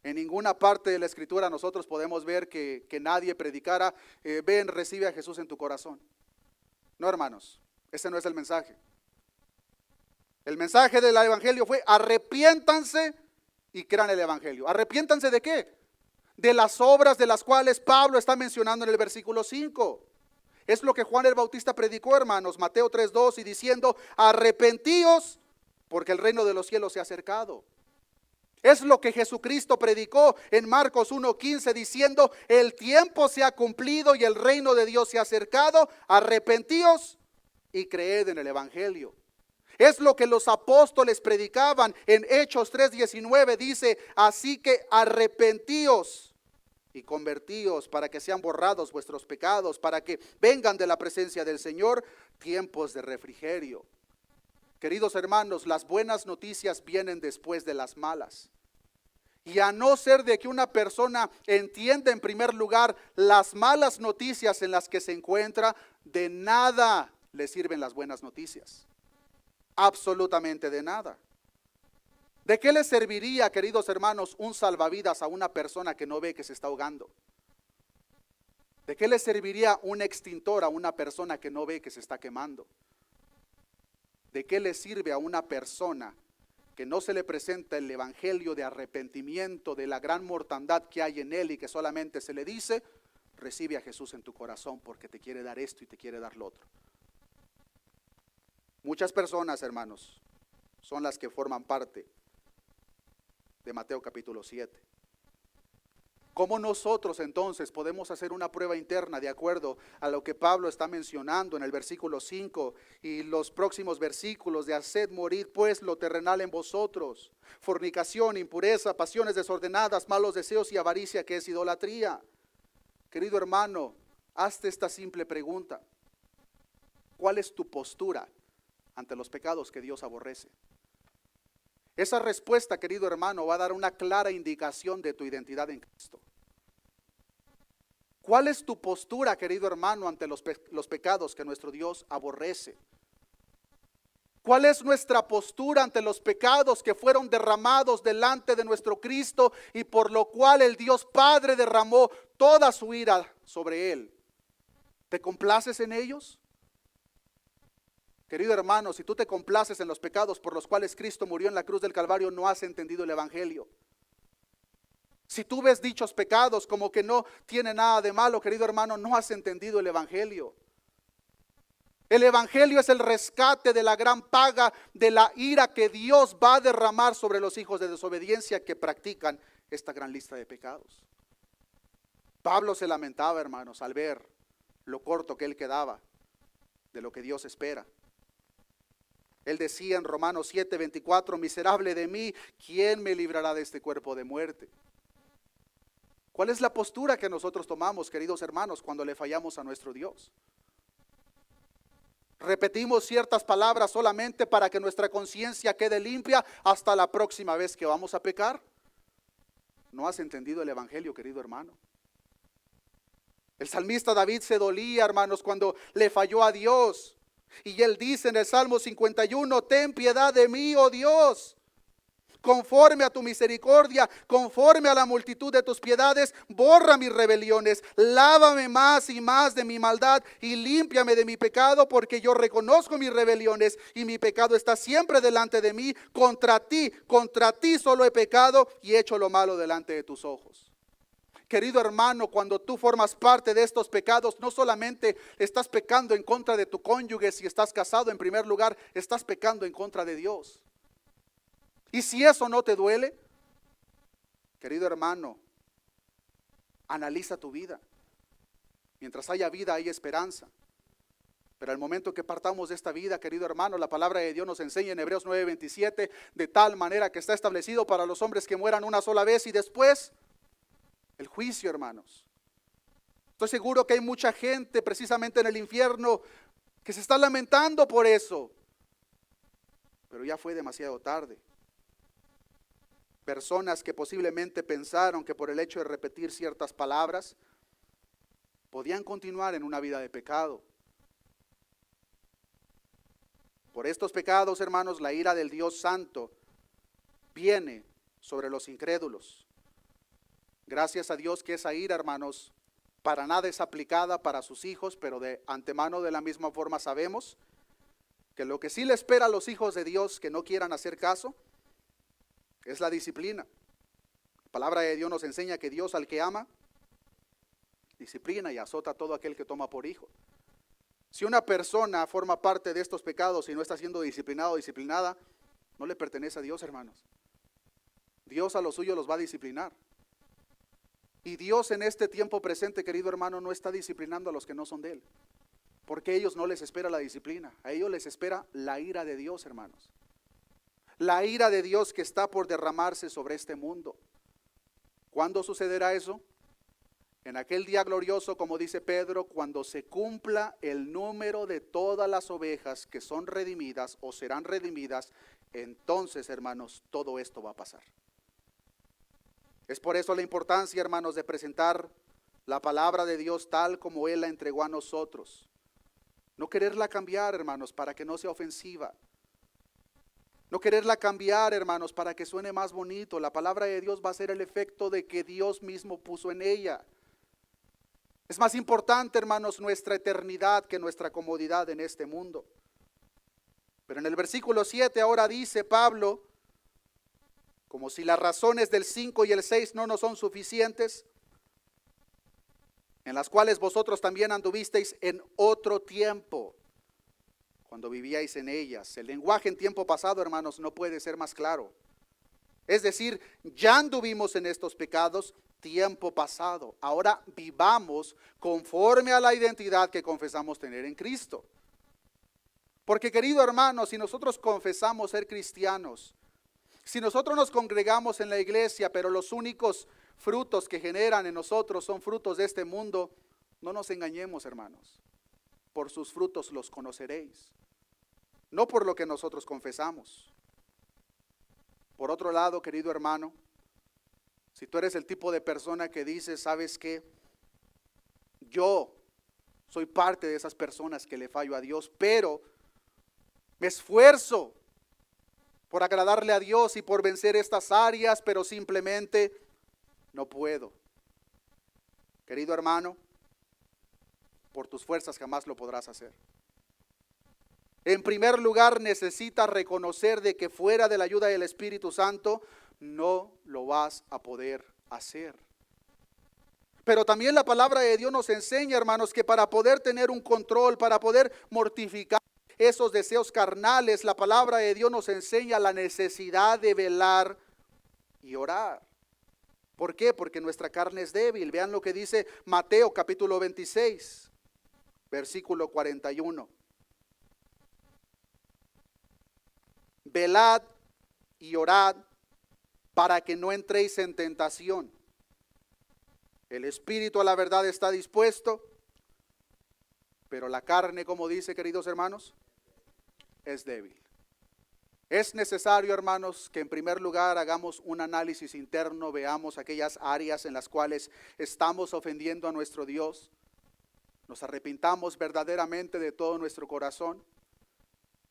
En ninguna parte de la Escritura nosotros podemos ver que nadie predicara: ven, recibe a Jesús en tu corazón. No, hermanos, ese no es el mensaje. El mensaje del Evangelio fue: arrepiéntanse y crean el Evangelio. ¿Arrepiéntanse de qué? De las obras de las cuales Pablo está mencionando en el versículo 5. Es lo que Juan el Bautista predicó, hermanos, Mateo 3:2, y diciendo: arrepentíos porque el reino de los cielos se ha acercado. Es lo que Jesucristo predicó en Marcos 1:15, diciendo: el tiempo se ha cumplido y el reino de Dios se ha acercado, arrepentíos y creed en el Evangelio. Es lo que los apóstoles predicaban en Hechos 3:19, dice: así que arrepentíos y convertíos para que sean borrados vuestros pecados, para que vengan de la presencia del Señor tiempos de refrigerio. Queridos hermanos, las buenas noticias vienen después de las malas. Y a no ser de que una persona entienda en primer lugar las malas noticias en las que se encuentra, de nada le sirven las buenas noticias. Absolutamente de nada. ¿De qué le serviría, queridos hermanos, un salvavidas a una persona que no ve que se está ahogando? ¿De qué le serviría un extintor a una persona que no ve que se está quemando? ¿De qué le sirve a una persona que no se le presenta el evangelio de arrepentimiento de la gran mortandad que hay en él y que solamente se le dice, recibe a Jesús en tu corazón porque te quiere dar esto y te quiere dar lo otro? Muchas personas, hermanos, son las que forman parte de Mateo capítulo 7. ¿Cómo nosotros entonces podemos hacer una prueba interna de acuerdo a lo que Pablo está mencionando en el versículo 5 y los próximos versículos de haced morir pues lo terrenal en vosotros, fornicación, impureza, pasiones desordenadas, malos deseos y avaricia, que es idolatría? Querido hermano, hazte esta simple pregunta: ¿cuál es tu postura ante los pecados que Dios aborrece? Esa respuesta, querido hermano, va a dar una clara indicación de tu identidad en Cristo. ¿Cuál es tu postura, querido hermano, ante los pecados que nuestro Dios aborrece? ¿Cuál es nuestra postura ante los pecados que fueron derramados delante de nuestro Cristo y por lo cual el Dios Padre derramó toda su ira sobre él? ¿Te complaces en ellos? Querido hermano, si tú te complaces en los pecados por los cuales Cristo murió en la cruz del Calvario, no has entendido el evangelio. Si tú ves dichos pecados como que no tiene nada de malo, querido hermano, no has entendido el evangelio. El evangelio es el rescate de la gran paga de la ira que Dios va a derramar sobre los hijos de desobediencia que practican esta gran lista de pecados. Pablo se lamentaba, hermanos, al ver lo corto que él quedaba de lo que Dios espera. Él decía en Romanos 7:24, miserable de mí, ¿quién me librará de este cuerpo de muerte? ¿Cuál es la postura que nosotros tomamos, queridos hermanos, cuando le fallamos a nuestro Dios? ¿Repetimos ciertas palabras solamente para que nuestra conciencia quede limpia hasta la próxima vez que vamos a pecar? No has entendido el evangelio, querido hermano. El salmista David se dolía, hermanos, cuando le falló a Dios. Y él dice en el Salmo 51, ten piedad de mí, oh Dios, conforme a tu misericordia, conforme a la multitud de tus piedades, borra mis rebeliones, lávame más y más de mi maldad y límpiame de mi pecado, porque yo reconozco mis rebeliones y mi pecado está siempre delante de mí. Contra ti solo he pecado y he hecho lo malo delante de tus ojos. Querido hermano, cuando tú formas parte de estos pecados, no solamente estás pecando en contra de tu cónyuge si estás casado, en primer lugar, estás pecando en contra de Dios. Y si eso no te duele, querido hermano, analiza tu vida. Mientras haya vida, hay esperanza. Pero al momento que partamos de esta vida, querido hermano, la palabra de Dios nos enseña en Hebreos 9:27, de tal manera que está establecido para los hombres que mueran una sola vez y después el juicio, hermanos. Estoy seguro que hay mucha gente precisamente en el infierno que se está lamentando por eso. Pero ya fue demasiado tarde. Personas que posiblemente pensaron que por el hecho de repetir ciertas palabras podían continuar en una vida de pecado. Por estos pecados, hermanos, la ira del Dios Santo viene sobre los incrédulos. Gracias a Dios que esa ira, hermanos, para nada es aplicada para sus hijos, pero de antemano de la misma forma sabemos que lo que sí le espera a los hijos de Dios que no quieran hacer caso es la disciplina. La palabra de Dios nos enseña que Dios al que ama, disciplina y azota a todo aquel que toma por hijo. Si una persona forma parte de estos pecados y no está siendo disciplinado o disciplinada, no le pertenece a Dios, hermanos. Dios a los suyos los va a disciplinar. Y Dios en este tiempo presente, querido hermano, no está disciplinando a los que no son de Él. Porque a ellos no les espera la disciplina, a ellos les espera la ira de Dios, hermanos. La ira de Dios que está por derramarse sobre este mundo. ¿Cuándo sucederá eso? En aquel día glorioso, como dice Pedro, cuando se cumpla el número de todas las ovejas que son redimidas o serán redimidas, entonces, hermanos, todo esto va a pasar. Es por eso la importancia, hermanos, de presentar la palabra de Dios tal como Él la entregó a nosotros. No quererla cambiar, hermanos, para que no sea ofensiva. No quererla cambiar, hermanos, para que suene más bonito. La palabra de Dios va a ser el efecto de que Dios mismo puso en ella. Es más importante, hermanos, nuestra eternidad que nuestra comodidad en este mundo. Pero en el versículo 7 ahora dice Pablo, como si las razones del 5 y el 6 no nos son suficientes, en las cuales vosotros también anduvisteis en otro tiempo, cuando vivíais en ellas. El lenguaje en tiempo pasado, hermanos, no puede ser más claro. Es decir, ya anduvimos en estos pecados tiempo pasado. Ahora vivamos conforme a la identidad que confesamos tener en Cristo. Porque, querido hermano, si nosotros confesamos ser cristianos, si nosotros nos congregamos en la iglesia, pero los únicos frutos que generan en nosotros son frutos de este mundo, no nos engañemos, hermanos. Por sus frutos los conoceréis, no por lo que nosotros confesamos. Por otro lado, querido hermano, si tú eres el tipo de persona que dice, ¿sabes qué? Yo soy parte de esas personas que le fallo a Dios, pero me esfuerzo por agradarle a Dios y por vencer estas áreas, pero simplemente no puedo. Querido hermano, por tus fuerzas jamás lo podrás hacer. En primer lugar, necesitas reconocer de que fuera de la ayuda del Espíritu Santo no lo vas a poder hacer. Pero también la palabra de Dios nos enseña, hermanos, que para poder tener un control, para poder mortificar esos deseos carnales, la palabra de Dios nos enseña la necesidad de velar y orar. ¿Por qué? Porque nuestra carne es débil. Vean lo que dice Mateo capítulo 26, versículo 41. Velad y orad para que no entréis en tentación. El espíritu a la verdad está dispuesto, pero la carne, como dice, queridos hermanos, es débil. Es necesario, hermanos, que en primer lugar hagamos un análisis interno, veamos aquellas áreas en las cuales estamos ofendiendo a nuestro Dios, nos arrepintamos verdaderamente de todo nuestro corazón.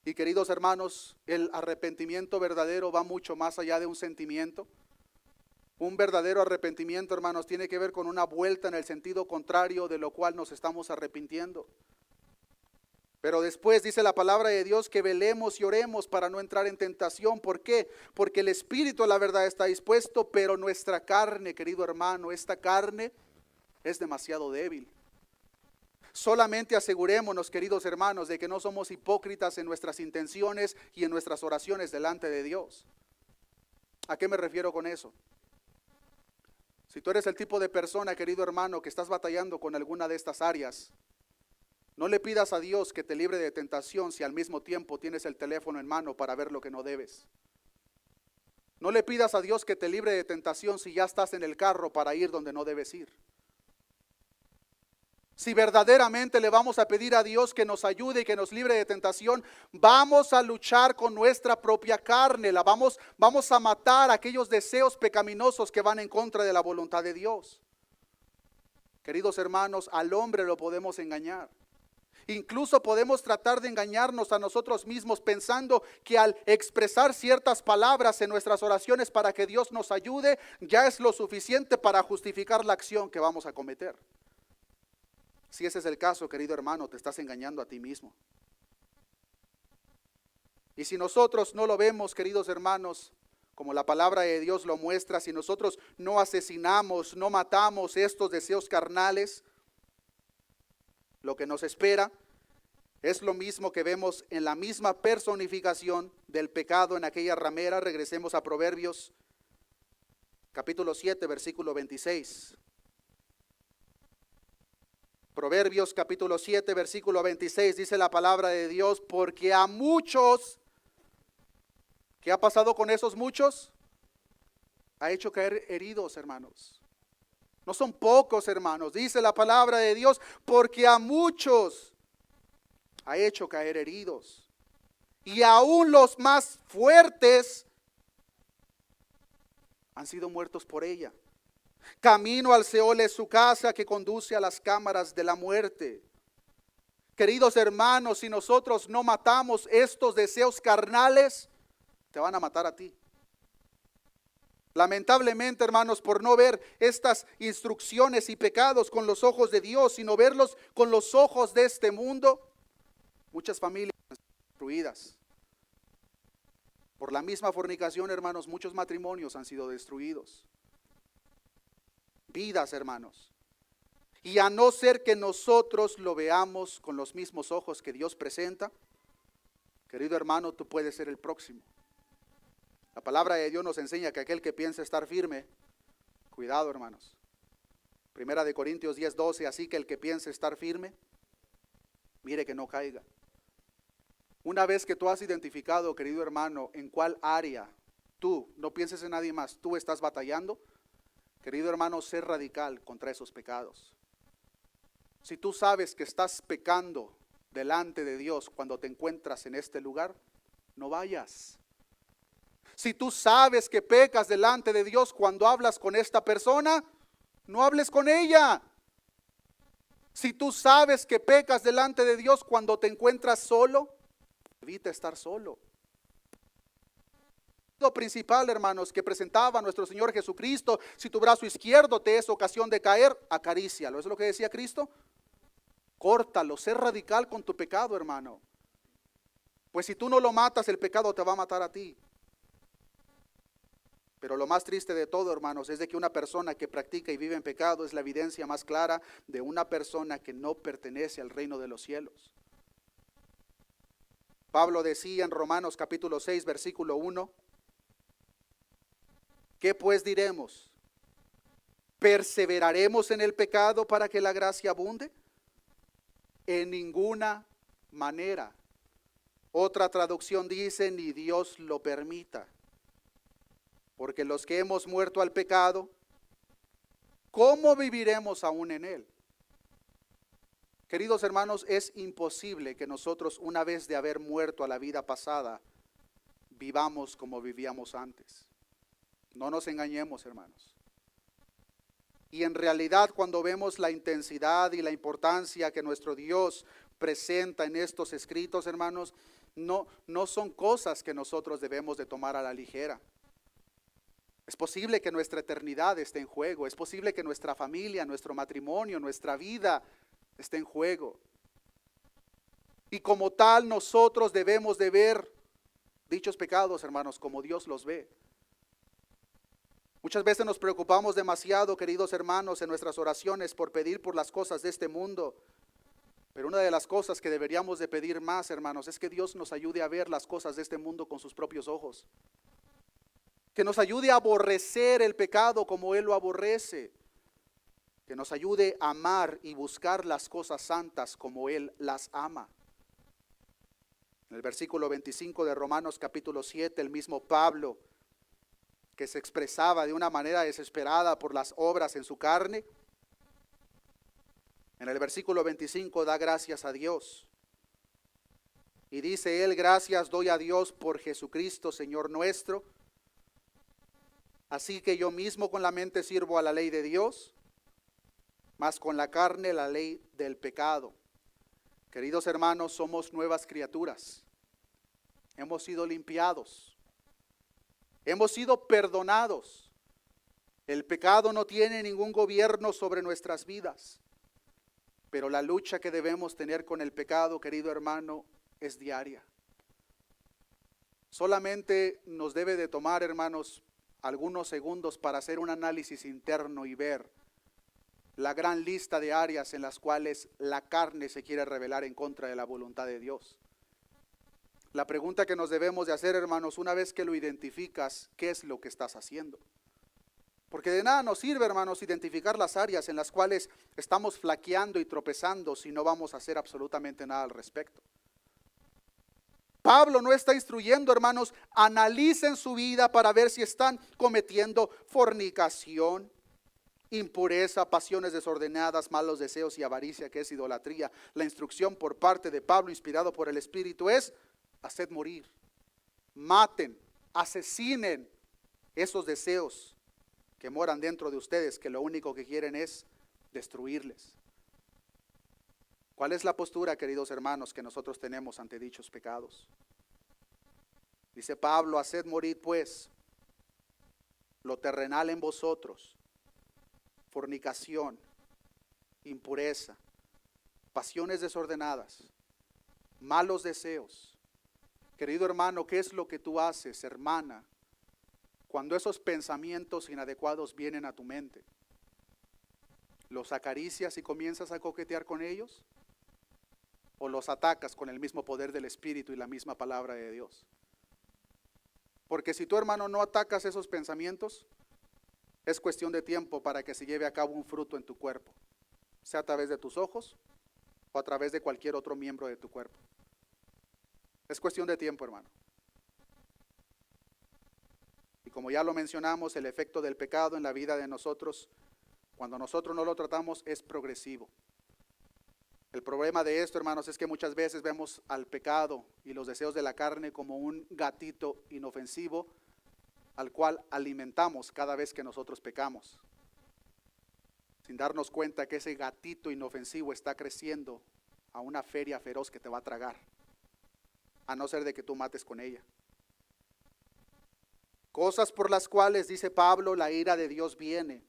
Y queridos hermanos, el arrepentimiento verdadero va mucho más allá de un sentimiento. Un verdadero arrepentimiento, hermanos, tiene que ver con una vuelta en el sentido contrario de lo cual nos estamos arrepintiendo. Pero después dice la palabra de Dios que velemos y oremos para no entrar en tentación. ¿Por qué? Porque el espíritu a la verdad está dispuesto, pero nuestra carne, querido hermano, esta carne es demasiado débil. Solamente asegurémonos, queridos hermanos, de que no somos hipócritas en nuestras intenciones y en nuestras oraciones delante de Dios. ¿A qué me refiero con eso? Si tú eres el tipo de persona, querido hermano, que estás batallando con alguna de estas áreas, no le pidas a Dios que te libre de tentación si al mismo tiempo tienes el teléfono en mano para ver lo que no debes. No le pidas a Dios que te libre de tentación si ya estás en el carro para ir donde no debes ir. Si verdaderamente le vamos a pedir a Dios que nos ayude y que nos libre de tentación, vamos a luchar con nuestra propia carne, vamos a matar aquellos deseos pecaminosos que van en contra de la voluntad de Dios. Queridos hermanos, al hombre lo podemos engañar. Incluso podemos tratar de engañarnos a nosotros mismos pensando que al expresar ciertas palabras en nuestras oraciones para que Dios nos ayude, ya es lo suficiente para justificar la acción que vamos a cometer. Si ese es el caso, querido hermano, te estás engañando a ti mismo. Y si nosotros no lo vemos, queridos hermanos, como la palabra de Dios lo muestra, si nosotros no asesinamos, no matamos estos deseos carnales, lo que nos espera es lo mismo que vemos en la misma personificación del pecado en aquella ramera. Regresemos a Proverbios, capítulo 7, versículo 26. Proverbios, capítulo 7, versículo 26, dice la palabra de Dios, porque a muchos, ¿qué ha pasado con esos muchos? Ha hecho caer heridos, hermanos. No son pocos, hermanos, dice la palabra de Dios, porque a muchos ha hecho caer heridos. Y aún los más fuertes han sido muertos por ella. Camino al Seol es su casa que conduce a las cámaras de la muerte. Queridos hermanos, si nosotros no matamos estos deseos carnales, te van a matar a ti. Lamentablemente, hermanos, por no ver estas instrucciones y pecados con los ojos de Dios, sino verlos con los ojos de este mundo, muchas familias han sido destruidas. Por la misma fornicación, hermanos, muchos matrimonios han sido destruidos. Vidas, hermanos. Y a no ser que nosotros lo veamos con los mismos ojos que Dios presenta, querido hermano, tú puedes ser el próximo. La palabra de Dios nos enseña que aquel que piensa estar firme, cuidado, hermanos. Primera de Corintios 10:12, así que el que piensa estar firme, mire que no caiga. Una vez que tú has identificado, querido hermano, en cuál área tú, no pienses en nadie más, tú estás batallando, querido hermano, sé radical contra esos pecados. Si tú sabes que estás pecando delante de Dios cuando te encuentras en este lugar, no vayas. Si tú sabes que pecas delante de Dios cuando hablas con esta persona, no hables con ella. Si tú sabes que pecas delante de Dios cuando te encuentras solo, evita estar solo. Lo principal, hermanos, que presentaba nuestro Señor Jesucristo: si tu brazo izquierdo te es ocasión de caer, acarícialo. ¿Eso es lo que decía Cristo? Córtalo, sé radical con tu pecado, hermano. Pues si tú no lo matas, el pecado te va a matar a ti. Pero lo más triste de todo, hermanos, es de que una persona que practica y vive en pecado es la evidencia más clara de una persona que no pertenece al reino de los cielos. Pablo decía en Romanos capítulo 6, versículo 1, ¿qué pues diremos? ¿Perseveraremos en el pecado para que la gracia abunde? En ninguna manera. Otra traducción dice, ni Dios lo permita. Porque los que hemos muerto al pecado, ¿cómo viviremos aún en él? Queridos hermanos, es imposible que nosotros, una vez de haber muerto a la vida pasada, vivamos como vivíamos antes. No nos engañemos, hermanos. Y en realidad, cuando vemos la intensidad y la importancia que nuestro Dios presenta en estos escritos, hermanos, no son cosas que nosotros debemos de tomar a la ligera. Es posible que nuestra eternidad esté en juego. Es posible que nuestra familia, nuestro matrimonio, nuestra vida esté en juego. Y como tal, nosotros debemos de ver dichos pecados, hermanos, como Dios los ve. Muchas veces nos preocupamos demasiado, queridos hermanos, en nuestras oraciones por pedir por las cosas de este mundo. Pero una de las cosas que deberíamos de pedir más, hermanos, es que Dios nos ayude a ver las cosas de este mundo con sus propios ojos. Que nos ayude a aborrecer el pecado como Él lo aborrece. Que nos ayude a amar y buscar las cosas santas como Él las ama. En el versículo 25 de Romanos capítulo 7, el mismo Pablo, que se expresaba de una manera desesperada por las obras en su carne, en el versículo 25 da gracias a Dios. Y dice él, gracias doy a Dios por Jesucristo, Señor nuestro. Así que yo mismo con la mente sirvo a la ley de Dios, mas con la carne la ley del pecado. Queridos hermanos, somos nuevas criaturas. Hemos sido limpiados. Hemos sido perdonados. El pecado no tiene ningún gobierno sobre nuestras vidas. Pero la lucha que debemos tener con el pecado, querido hermano, es diaria. Solamente nos debe de tomar, hermanos, algunos segundos para hacer un análisis interno y ver la gran lista de áreas en las cuales la carne se quiere rebelar en contra de la voluntad de Dios. La pregunta que nos debemos de hacer, hermanos, una vez que lo identificas, ¿qué es lo que estás haciendo? Porque de nada nos sirve, hermanos, identificar las áreas en las cuales estamos flaqueando y tropezando si no vamos a hacer absolutamente nada al respecto. Pablo no está instruyendo, hermanos, analicen su vida para ver si están cometiendo fornicación, impureza, pasiones desordenadas, malos deseos y avaricia, que es idolatría. La instrucción por parte de Pablo, inspirado por el Espíritu, es: haced morir, maten, asesinen esos deseos que moran dentro de ustedes, que lo único que quieren es destruirles. ¿Cuál es la postura, queridos hermanos, que nosotros tenemos ante dichos pecados? Dice Pablo, haced morir pues lo terrenal en vosotros: fornicación, impureza, pasiones desordenadas, malos deseos. Querido hermano, ¿qué es lo que tú haces, hermana, cuando esos pensamientos inadecuados vienen a tu mente? ¿Los acaricias y comienzas a coquetear con ellos? ¿O los atacas con el mismo poder del Espíritu y la misma palabra de Dios? Porque si tú, hermano, no atacas esos pensamientos, es cuestión de tiempo para que se lleve a cabo un fruto en tu cuerpo, sea a través de tus ojos o a través de cualquier otro miembro de tu cuerpo. Es cuestión de tiempo, hermano. Y como ya lo mencionamos, el efecto del pecado en la vida de nosotros, cuando nosotros no lo tratamos, es progresivo. El problema de esto, hermanos, es que muchas veces vemos al pecado y los deseos de la carne como un gatito inofensivo al cual alimentamos cada vez que nosotros pecamos, sin darnos cuenta que ese gatito inofensivo está creciendo a una feria feroz que te va a tragar, a no ser de que tú mates con ella. Cosas por las cuales, dice Pablo, la ira de Dios viene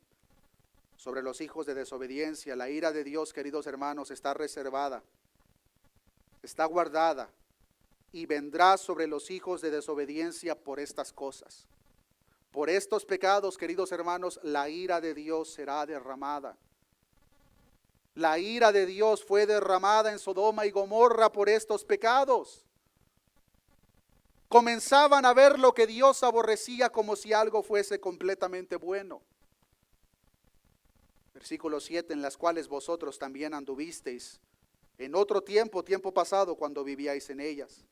sobre los hijos de desobediencia. La ira de Dios, queridos hermanos, está reservada, está guardada y vendrá sobre los hijos de desobediencia por estas cosas. Por estos pecados, queridos hermanos, la ira de Dios será derramada. La ira de Dios fue derramada en Sodoma y Gomorra por estos pecados. Comenzaban a ver lo que Dios aborrecía como si algo fuese completamente bueno. Versículo 7, en las cuales vosotros también anduvisteis en otro tiempo, tiempo pasado, cuando vivíais en ellas.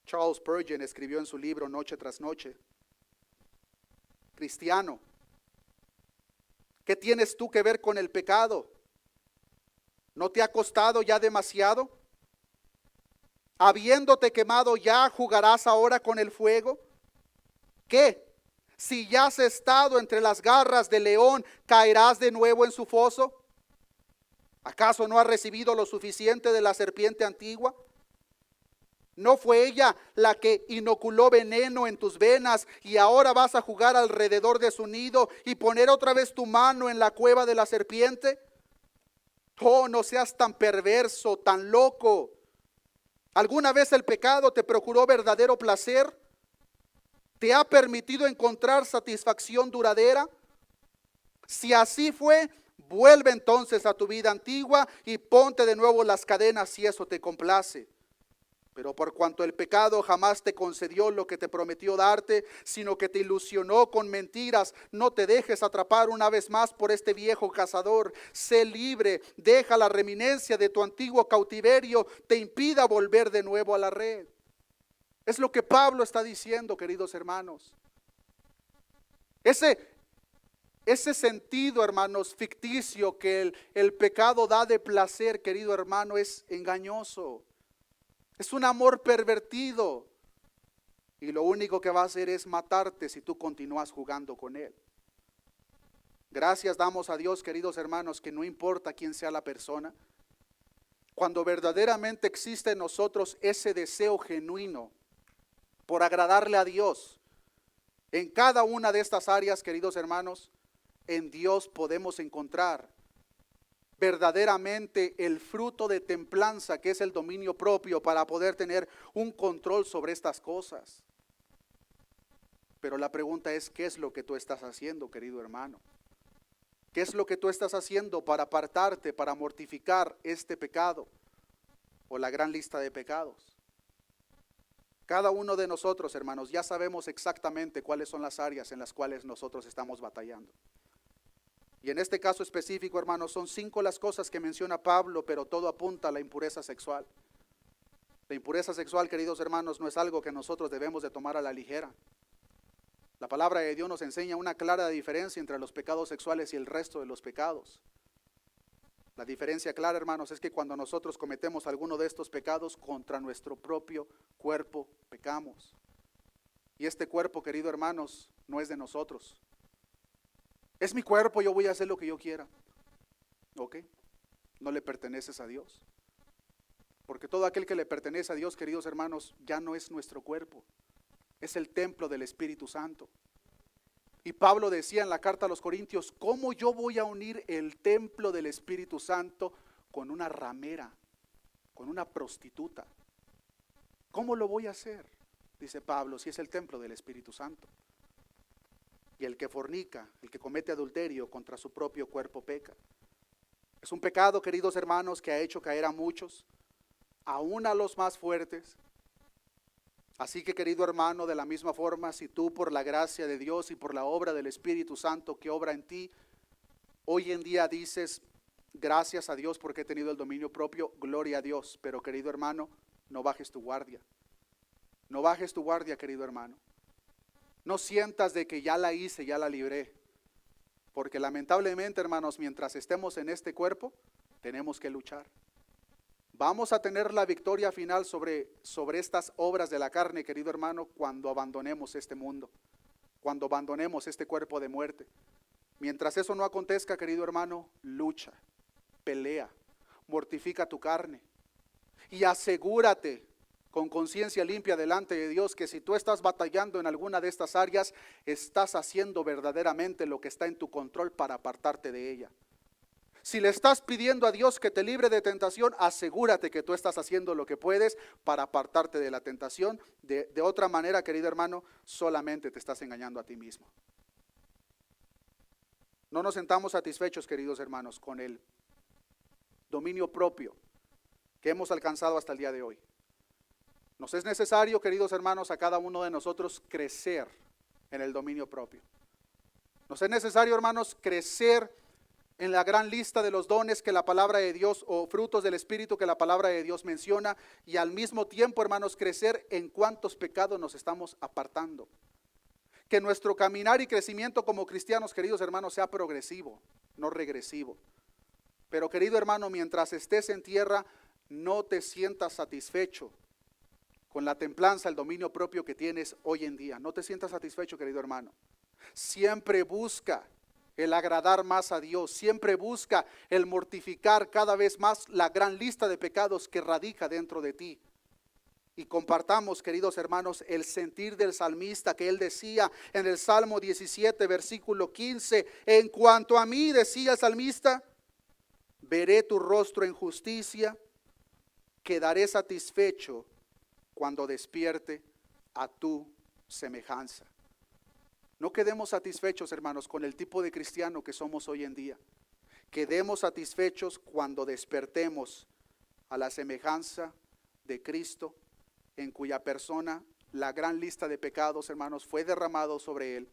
Charles Spurgeon escribió en su libro Noche tras Noche: cristiano, ¿qué tienes tú que ver con el pecado? ¿No te ha costado ya demasiado? Habiéndote quemado ya, ¿jugarás ahora con el fuego? ¿Qué? Si ya has estado entre las garras del león, ¿caerás de nuevo en su foso? ¿Acaso no has recibido lo suficiente de la serpiente antigua? ¿No fue ella la que inoculó veneno en tus venas y ahora vas a jugar alrededor de su nido y poner otra vez tu mano en la cueva de la serpiente? Oh, no seas tan perverso, tan loco. ¿Alguna vez el pecado te procuró verdadero placer? ¿Te ha permitido encontrar satisfacción duradera? Si así fue, vuelve entonces a tu vida antigua y ponte de nuevo las cadenas si eso te complace. Pero por cuanto el pecado jamás te concedió lo que te prometió darte, sino que te ilusionó con mentiras, no te dejes atrapar una vez más por este viejo cazador. Sé libre, deja la reminencia de tu antiguo cautiverio, te impida volver de nuevo a la red. Es lo que Pablo está diciendo, queridos hermanos. Ese sentido, hermanos, ficticio que el pecado da de placer, querido hermano, es engañoso. Es un amor pervertido. Y lo único que va a hacer es matarte si tú continúas jugando con él. Gracias damos a Dios, queridos hermanos, que no importa quién sea la persona, cuando verdaderamente existe en nosotros ese deseo genuino por agradarle a Dios, en cada una de estas áreas, queridos hermanos, en Dios podemos encontrar verdaderamente el fruto de templanza, que es el dominio propio, para poder tener un control sobre estas cosas. Pero la pregunta es, ¿qué es lo que tú estás haciendo, querido hermano? ¿Qué es lo que tú estás haciendo para apartarte, para mortificar este pecado o la gran lista de pecados? Cada uno de nosotros, hermanos, ya sabemos exactamente cuáles son las áreas en las cuales nosotros estamos batallando. Y en este caso específico, hermanos, son 5 las cosas que menciona Pablo, pero todo apunta a la impureza sexual. La impureza sexual, queridos hermanos, no es algo que nosotros debemos de tomar a la ligera. La palabra de Dios nos enseña una clara diferencia entre los pecados sexuales y el resto de los pecados. La diferencia clara, hermanos, es que cuando nosotros cometemos alguno de estos pecados, contra nuestro propio cuerpo pecamos. Y este cuerpo, querido hermanos, no es de nosotros. Es mi cuerpo, yo voy a hacer lo que yo quiera. ¿Ok? No le perteneces a Dios. Porque todo aquel que le pertenece a Dios, queridos hermanos, ya no es nuestro cuerpo. Es el templo del Espíritu Santo. Y Pablo decía en la carta a los Corintios, ¿cómo yo voy a unir el templo del Espíritu Santo con una ramera, con una prostituta? ¿Cómo lo voy a hacer? Dice Pablo, si es el templo del Espíritu Santo. Y el que fornica, el que comete adulterio contra su propio cuerpo peca. Es un pecado, queridos hermanos, que ha hecho caer a muchos, aún a los más fuertes. Así que, querido hermano, de la misma forma, si tú por la gracia de Dios y por la obra del Espíritu Santo que obra en ti, hoy en día dices, gracias a Dios porque he tenido el dominio propio, gloria a Dios. Pero, querido hermano, no bajes tu guardia. No bajes tu guardia, querido hermano. No sientas de que ya la hice, ya la libré. Porque lamentablemente, hermanos, mientras estemos en este cuerpo, tenemos que luchar. Vamos a tener la victoria final sobre estas obras de la carne, querido hermano, cuando abandonemos este mundo, cuando abandonemos este cuerpo de muerte. Mientras eso no acontezca, querido hermano, lucha, pelea, mortifica tu carne y asegúrate con conciencia limpia delante de Dios que si tú estás batallando en alguna de estas áreas, estás haciendo verdaderamente lo que está en tu control para apartarte de ella. Si le estás pidiendo a Dios que te libre de tentación, asegúrate que tú estás haciendo lo que puedes para apartarte de la tentación. De otra manera, querido hermano, solamente te estás engañando a ti mismo. No nos sentamos satisfechos, queridos hermanos, con el dominio propio que hemos alcanzado hasta el día de hoy. Nos es necesario, queridos hermanos, a cada uno de nosotros crecer en el dominio propio. Nos es necesario, hermanos, crecer en la gran lista de los dones que la palabra de Dios o frutos del Espíritu que la palabra de Dios menciona, y al mismo tiempo, hermanos, crecer en cuántos pecados nos estamos apartando. Que nuestro caminar y crecimiento como cristianos, queridos hermanos, sea progresivo, no regresivo. Pero, querido hermano, mientras estés en tierra, no te sientas satisfecho con la templanza, el dominio propio que tienes hoy en día. No te sientas satisfecho, querido hermano. Siempre busca el agradar más a Dios, siempre busca el mortificar cada vez más la gran lista de pecados que radica dentro de ti. Y compartamos, queridos hermanos, el sentir del salmista que él decía en el Salmo 17, versículo 15, en cuanto a mí, decía el salmista, veré tu rostro en justicia, quedaré satisfecho cuando despierte a tu semejanza. No quedemos satisfechos, hermanos, con el tipo de cristiano que somos hoy en día. Quedemos satisfechos cuando despertemos a la semejanza de Cristo, en cuya persona la gran lista de pecados, hermanos, fue derramado sobre él.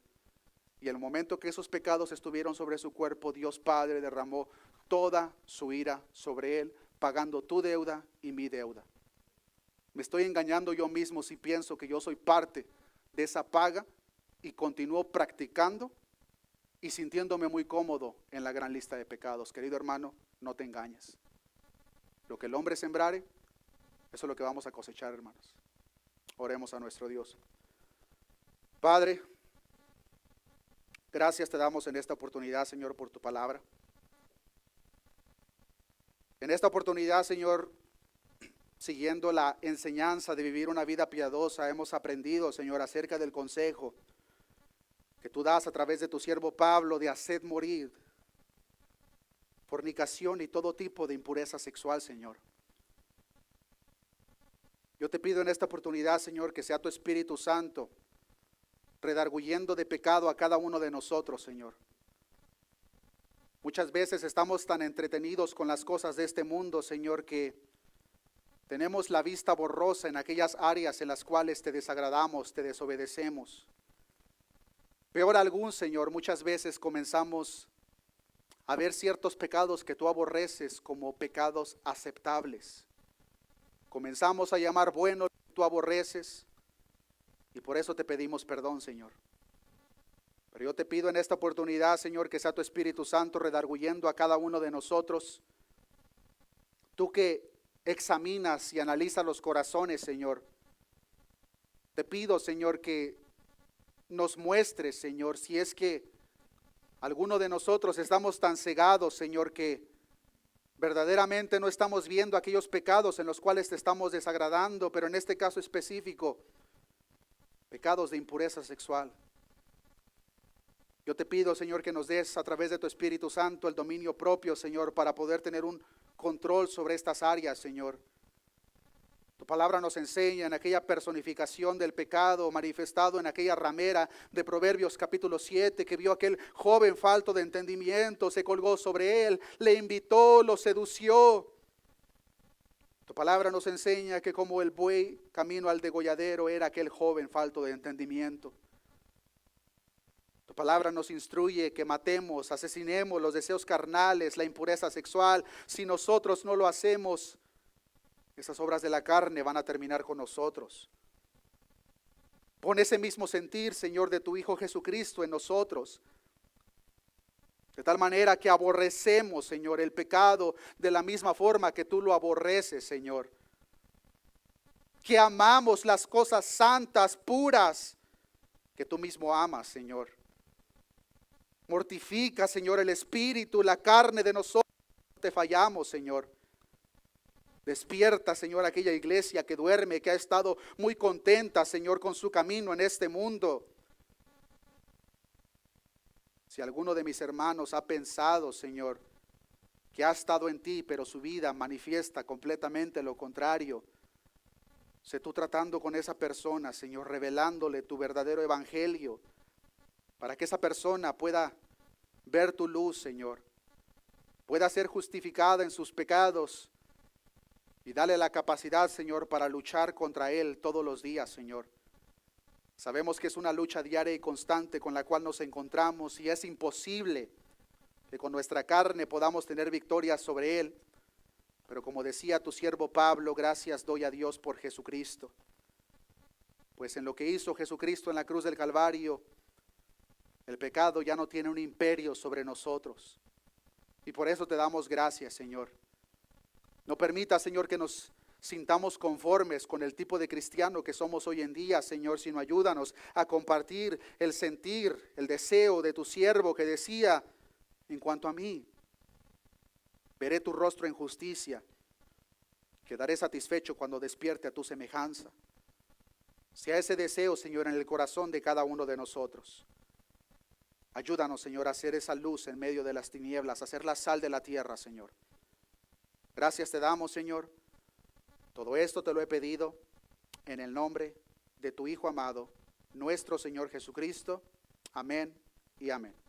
Y el momento que esos pecados estuvieron sobre su cuerpo, Dios Padre derramó toda su ira sobre él, pagando tu deuda y mi deuda. Me estoy engañando yo mismo si pienso que yo soy parte de esa paga y continúo practicando y sintiéndome muy cómodo en la gran lista de pecados. Querido hermano, no te engañes. Lo que el hombre sembrare, eso es lo que vamos a cosechar, hermanos. Oremos a nuestro Dios. Padre, gracias te damos en esta oportunidad, Señor, por tu palabra. En esta oportunidad, Señor, siguiendo la enseñanza de vivir una vida piadosa, hemos aprendido, Señor, acerca del consejo que tú das a través de tu siervo Pablo de hacer morir fornicación y todo tipo de impureza sexual, Señor. Yo te pido en esta oportunidad, Señor, que sea tu Espíritu Santo redarguyendo de pecado a cada uno de nosotros, Señor. Muchas veces estamos tan entretenidos con las cosas de este mundo, Señor, que tenemos la vista borrosa en aquellas áreas en las cuales te desagradamos, te desobedecemos. Peor aún, Señor, muchas veces comenzamos a ver ciertos pecados que tú aborreces como pecados aceptables. Comenzamos a llamar bueno lo que tú aborreces y por eso te pedimos perdón, Señor. Pero yo te pido en esta oportunidad, Señor, que sea tu Espíritu Santo redarguyendo a cada uno de nosotros. Tú que examinas y analizas los corazones, Señor. Te pido, Señor, que nos muestres, Señor, si es que alguno de nosotros estamos tan cegados, Señor, que verdaderamente no estamos viendo aquellos pecados en los cuales te estamos desagradando, pero en este caso específico, pecados de impureza sexual. Yo te pido, Señor, que nos des a través de tu Espíritu Santo el dominio propio, Señor, para poder tener un control sobre estas áreas, Señor. Tu palabra nos enseña en aquella personificación del pecado manifestado en aquella ramera de Proverbios capítulo 7, que vio a aquel joven falto de entendimiento, se colgó sobre él, le invitó, lo sedució. Tu palabra nos enseña que como el buey camino al degolladero era aquel joven falto de entendimiento. Tu palabra nos instruye que matemos, asesinemos los deseos carnales, la impureza sexual. Si nosotros no lo hacemos, esas obras de la carne van a terminar con nosotros. Pon ese mismo sentir, Señor, de tu Hijo Jesucristo en nosotros. De tal manera que aborrecemos, Señor, el pecado de la misma forma que tú lo aborreces, Señor. Que amamos las cosas santas, puras, que tú mismo amas, Señor. Mortifica, Señor, el espíritu, la carne de nosotros. Te fallamos, Señor. Despierta, Señor, aquella iglesia que duerme, que ha estado muy contenta, Señor, con su camino en este mundo. Si alguno de mis hermanos ha pensado, Señor, que ha estado en ti, pero su vida manifiesta completamente lo contrario, sé tú tratando con esa persona, Señor, revelándole tu verdadero evangelio, para que esa persona pueda ver tu luz, Señor, pueda ser justificada en sus pecados, y dale la capacidad, Señor, para luchar contra él todos los días, Señor. Sabemos que es una lucha diaria y constante con la cual nos encontramos y es imposible que con nuestra carne podamos tener victoria sobre él. Pero como decía tu siervo Pablo, gracias doy a Dios por Jesucristo. Pues en lo que hizo Jesucristo en la cruz del Calvario, el pecado ya no tiene un imperio sobre nosotros. Y por eso te damos gracias, Señor. No permita, Señor, que nos sintamos conformes con el tipo de cristiano que somos hoy en día, Señor, sino ayúdanos a compartir el sentir, el deseo de tu siervo que decía, en cuanto a mí, veré tu rostro en justicia, quedaré satisfecho cuando despierte a tu semejanza. Sea ese deseo, Señor, en el corazón de cada uno de nosotros. Ayúdanos, Señor, a hacer esa luz en medio de las tinieblas, a ser la sal de la tierra, Señor. Gracias te damos, Señor. Todo esto te lo he pedido en el nombre de tu Hijo amado, nuestro Señor Jesucristo. Amén y amén.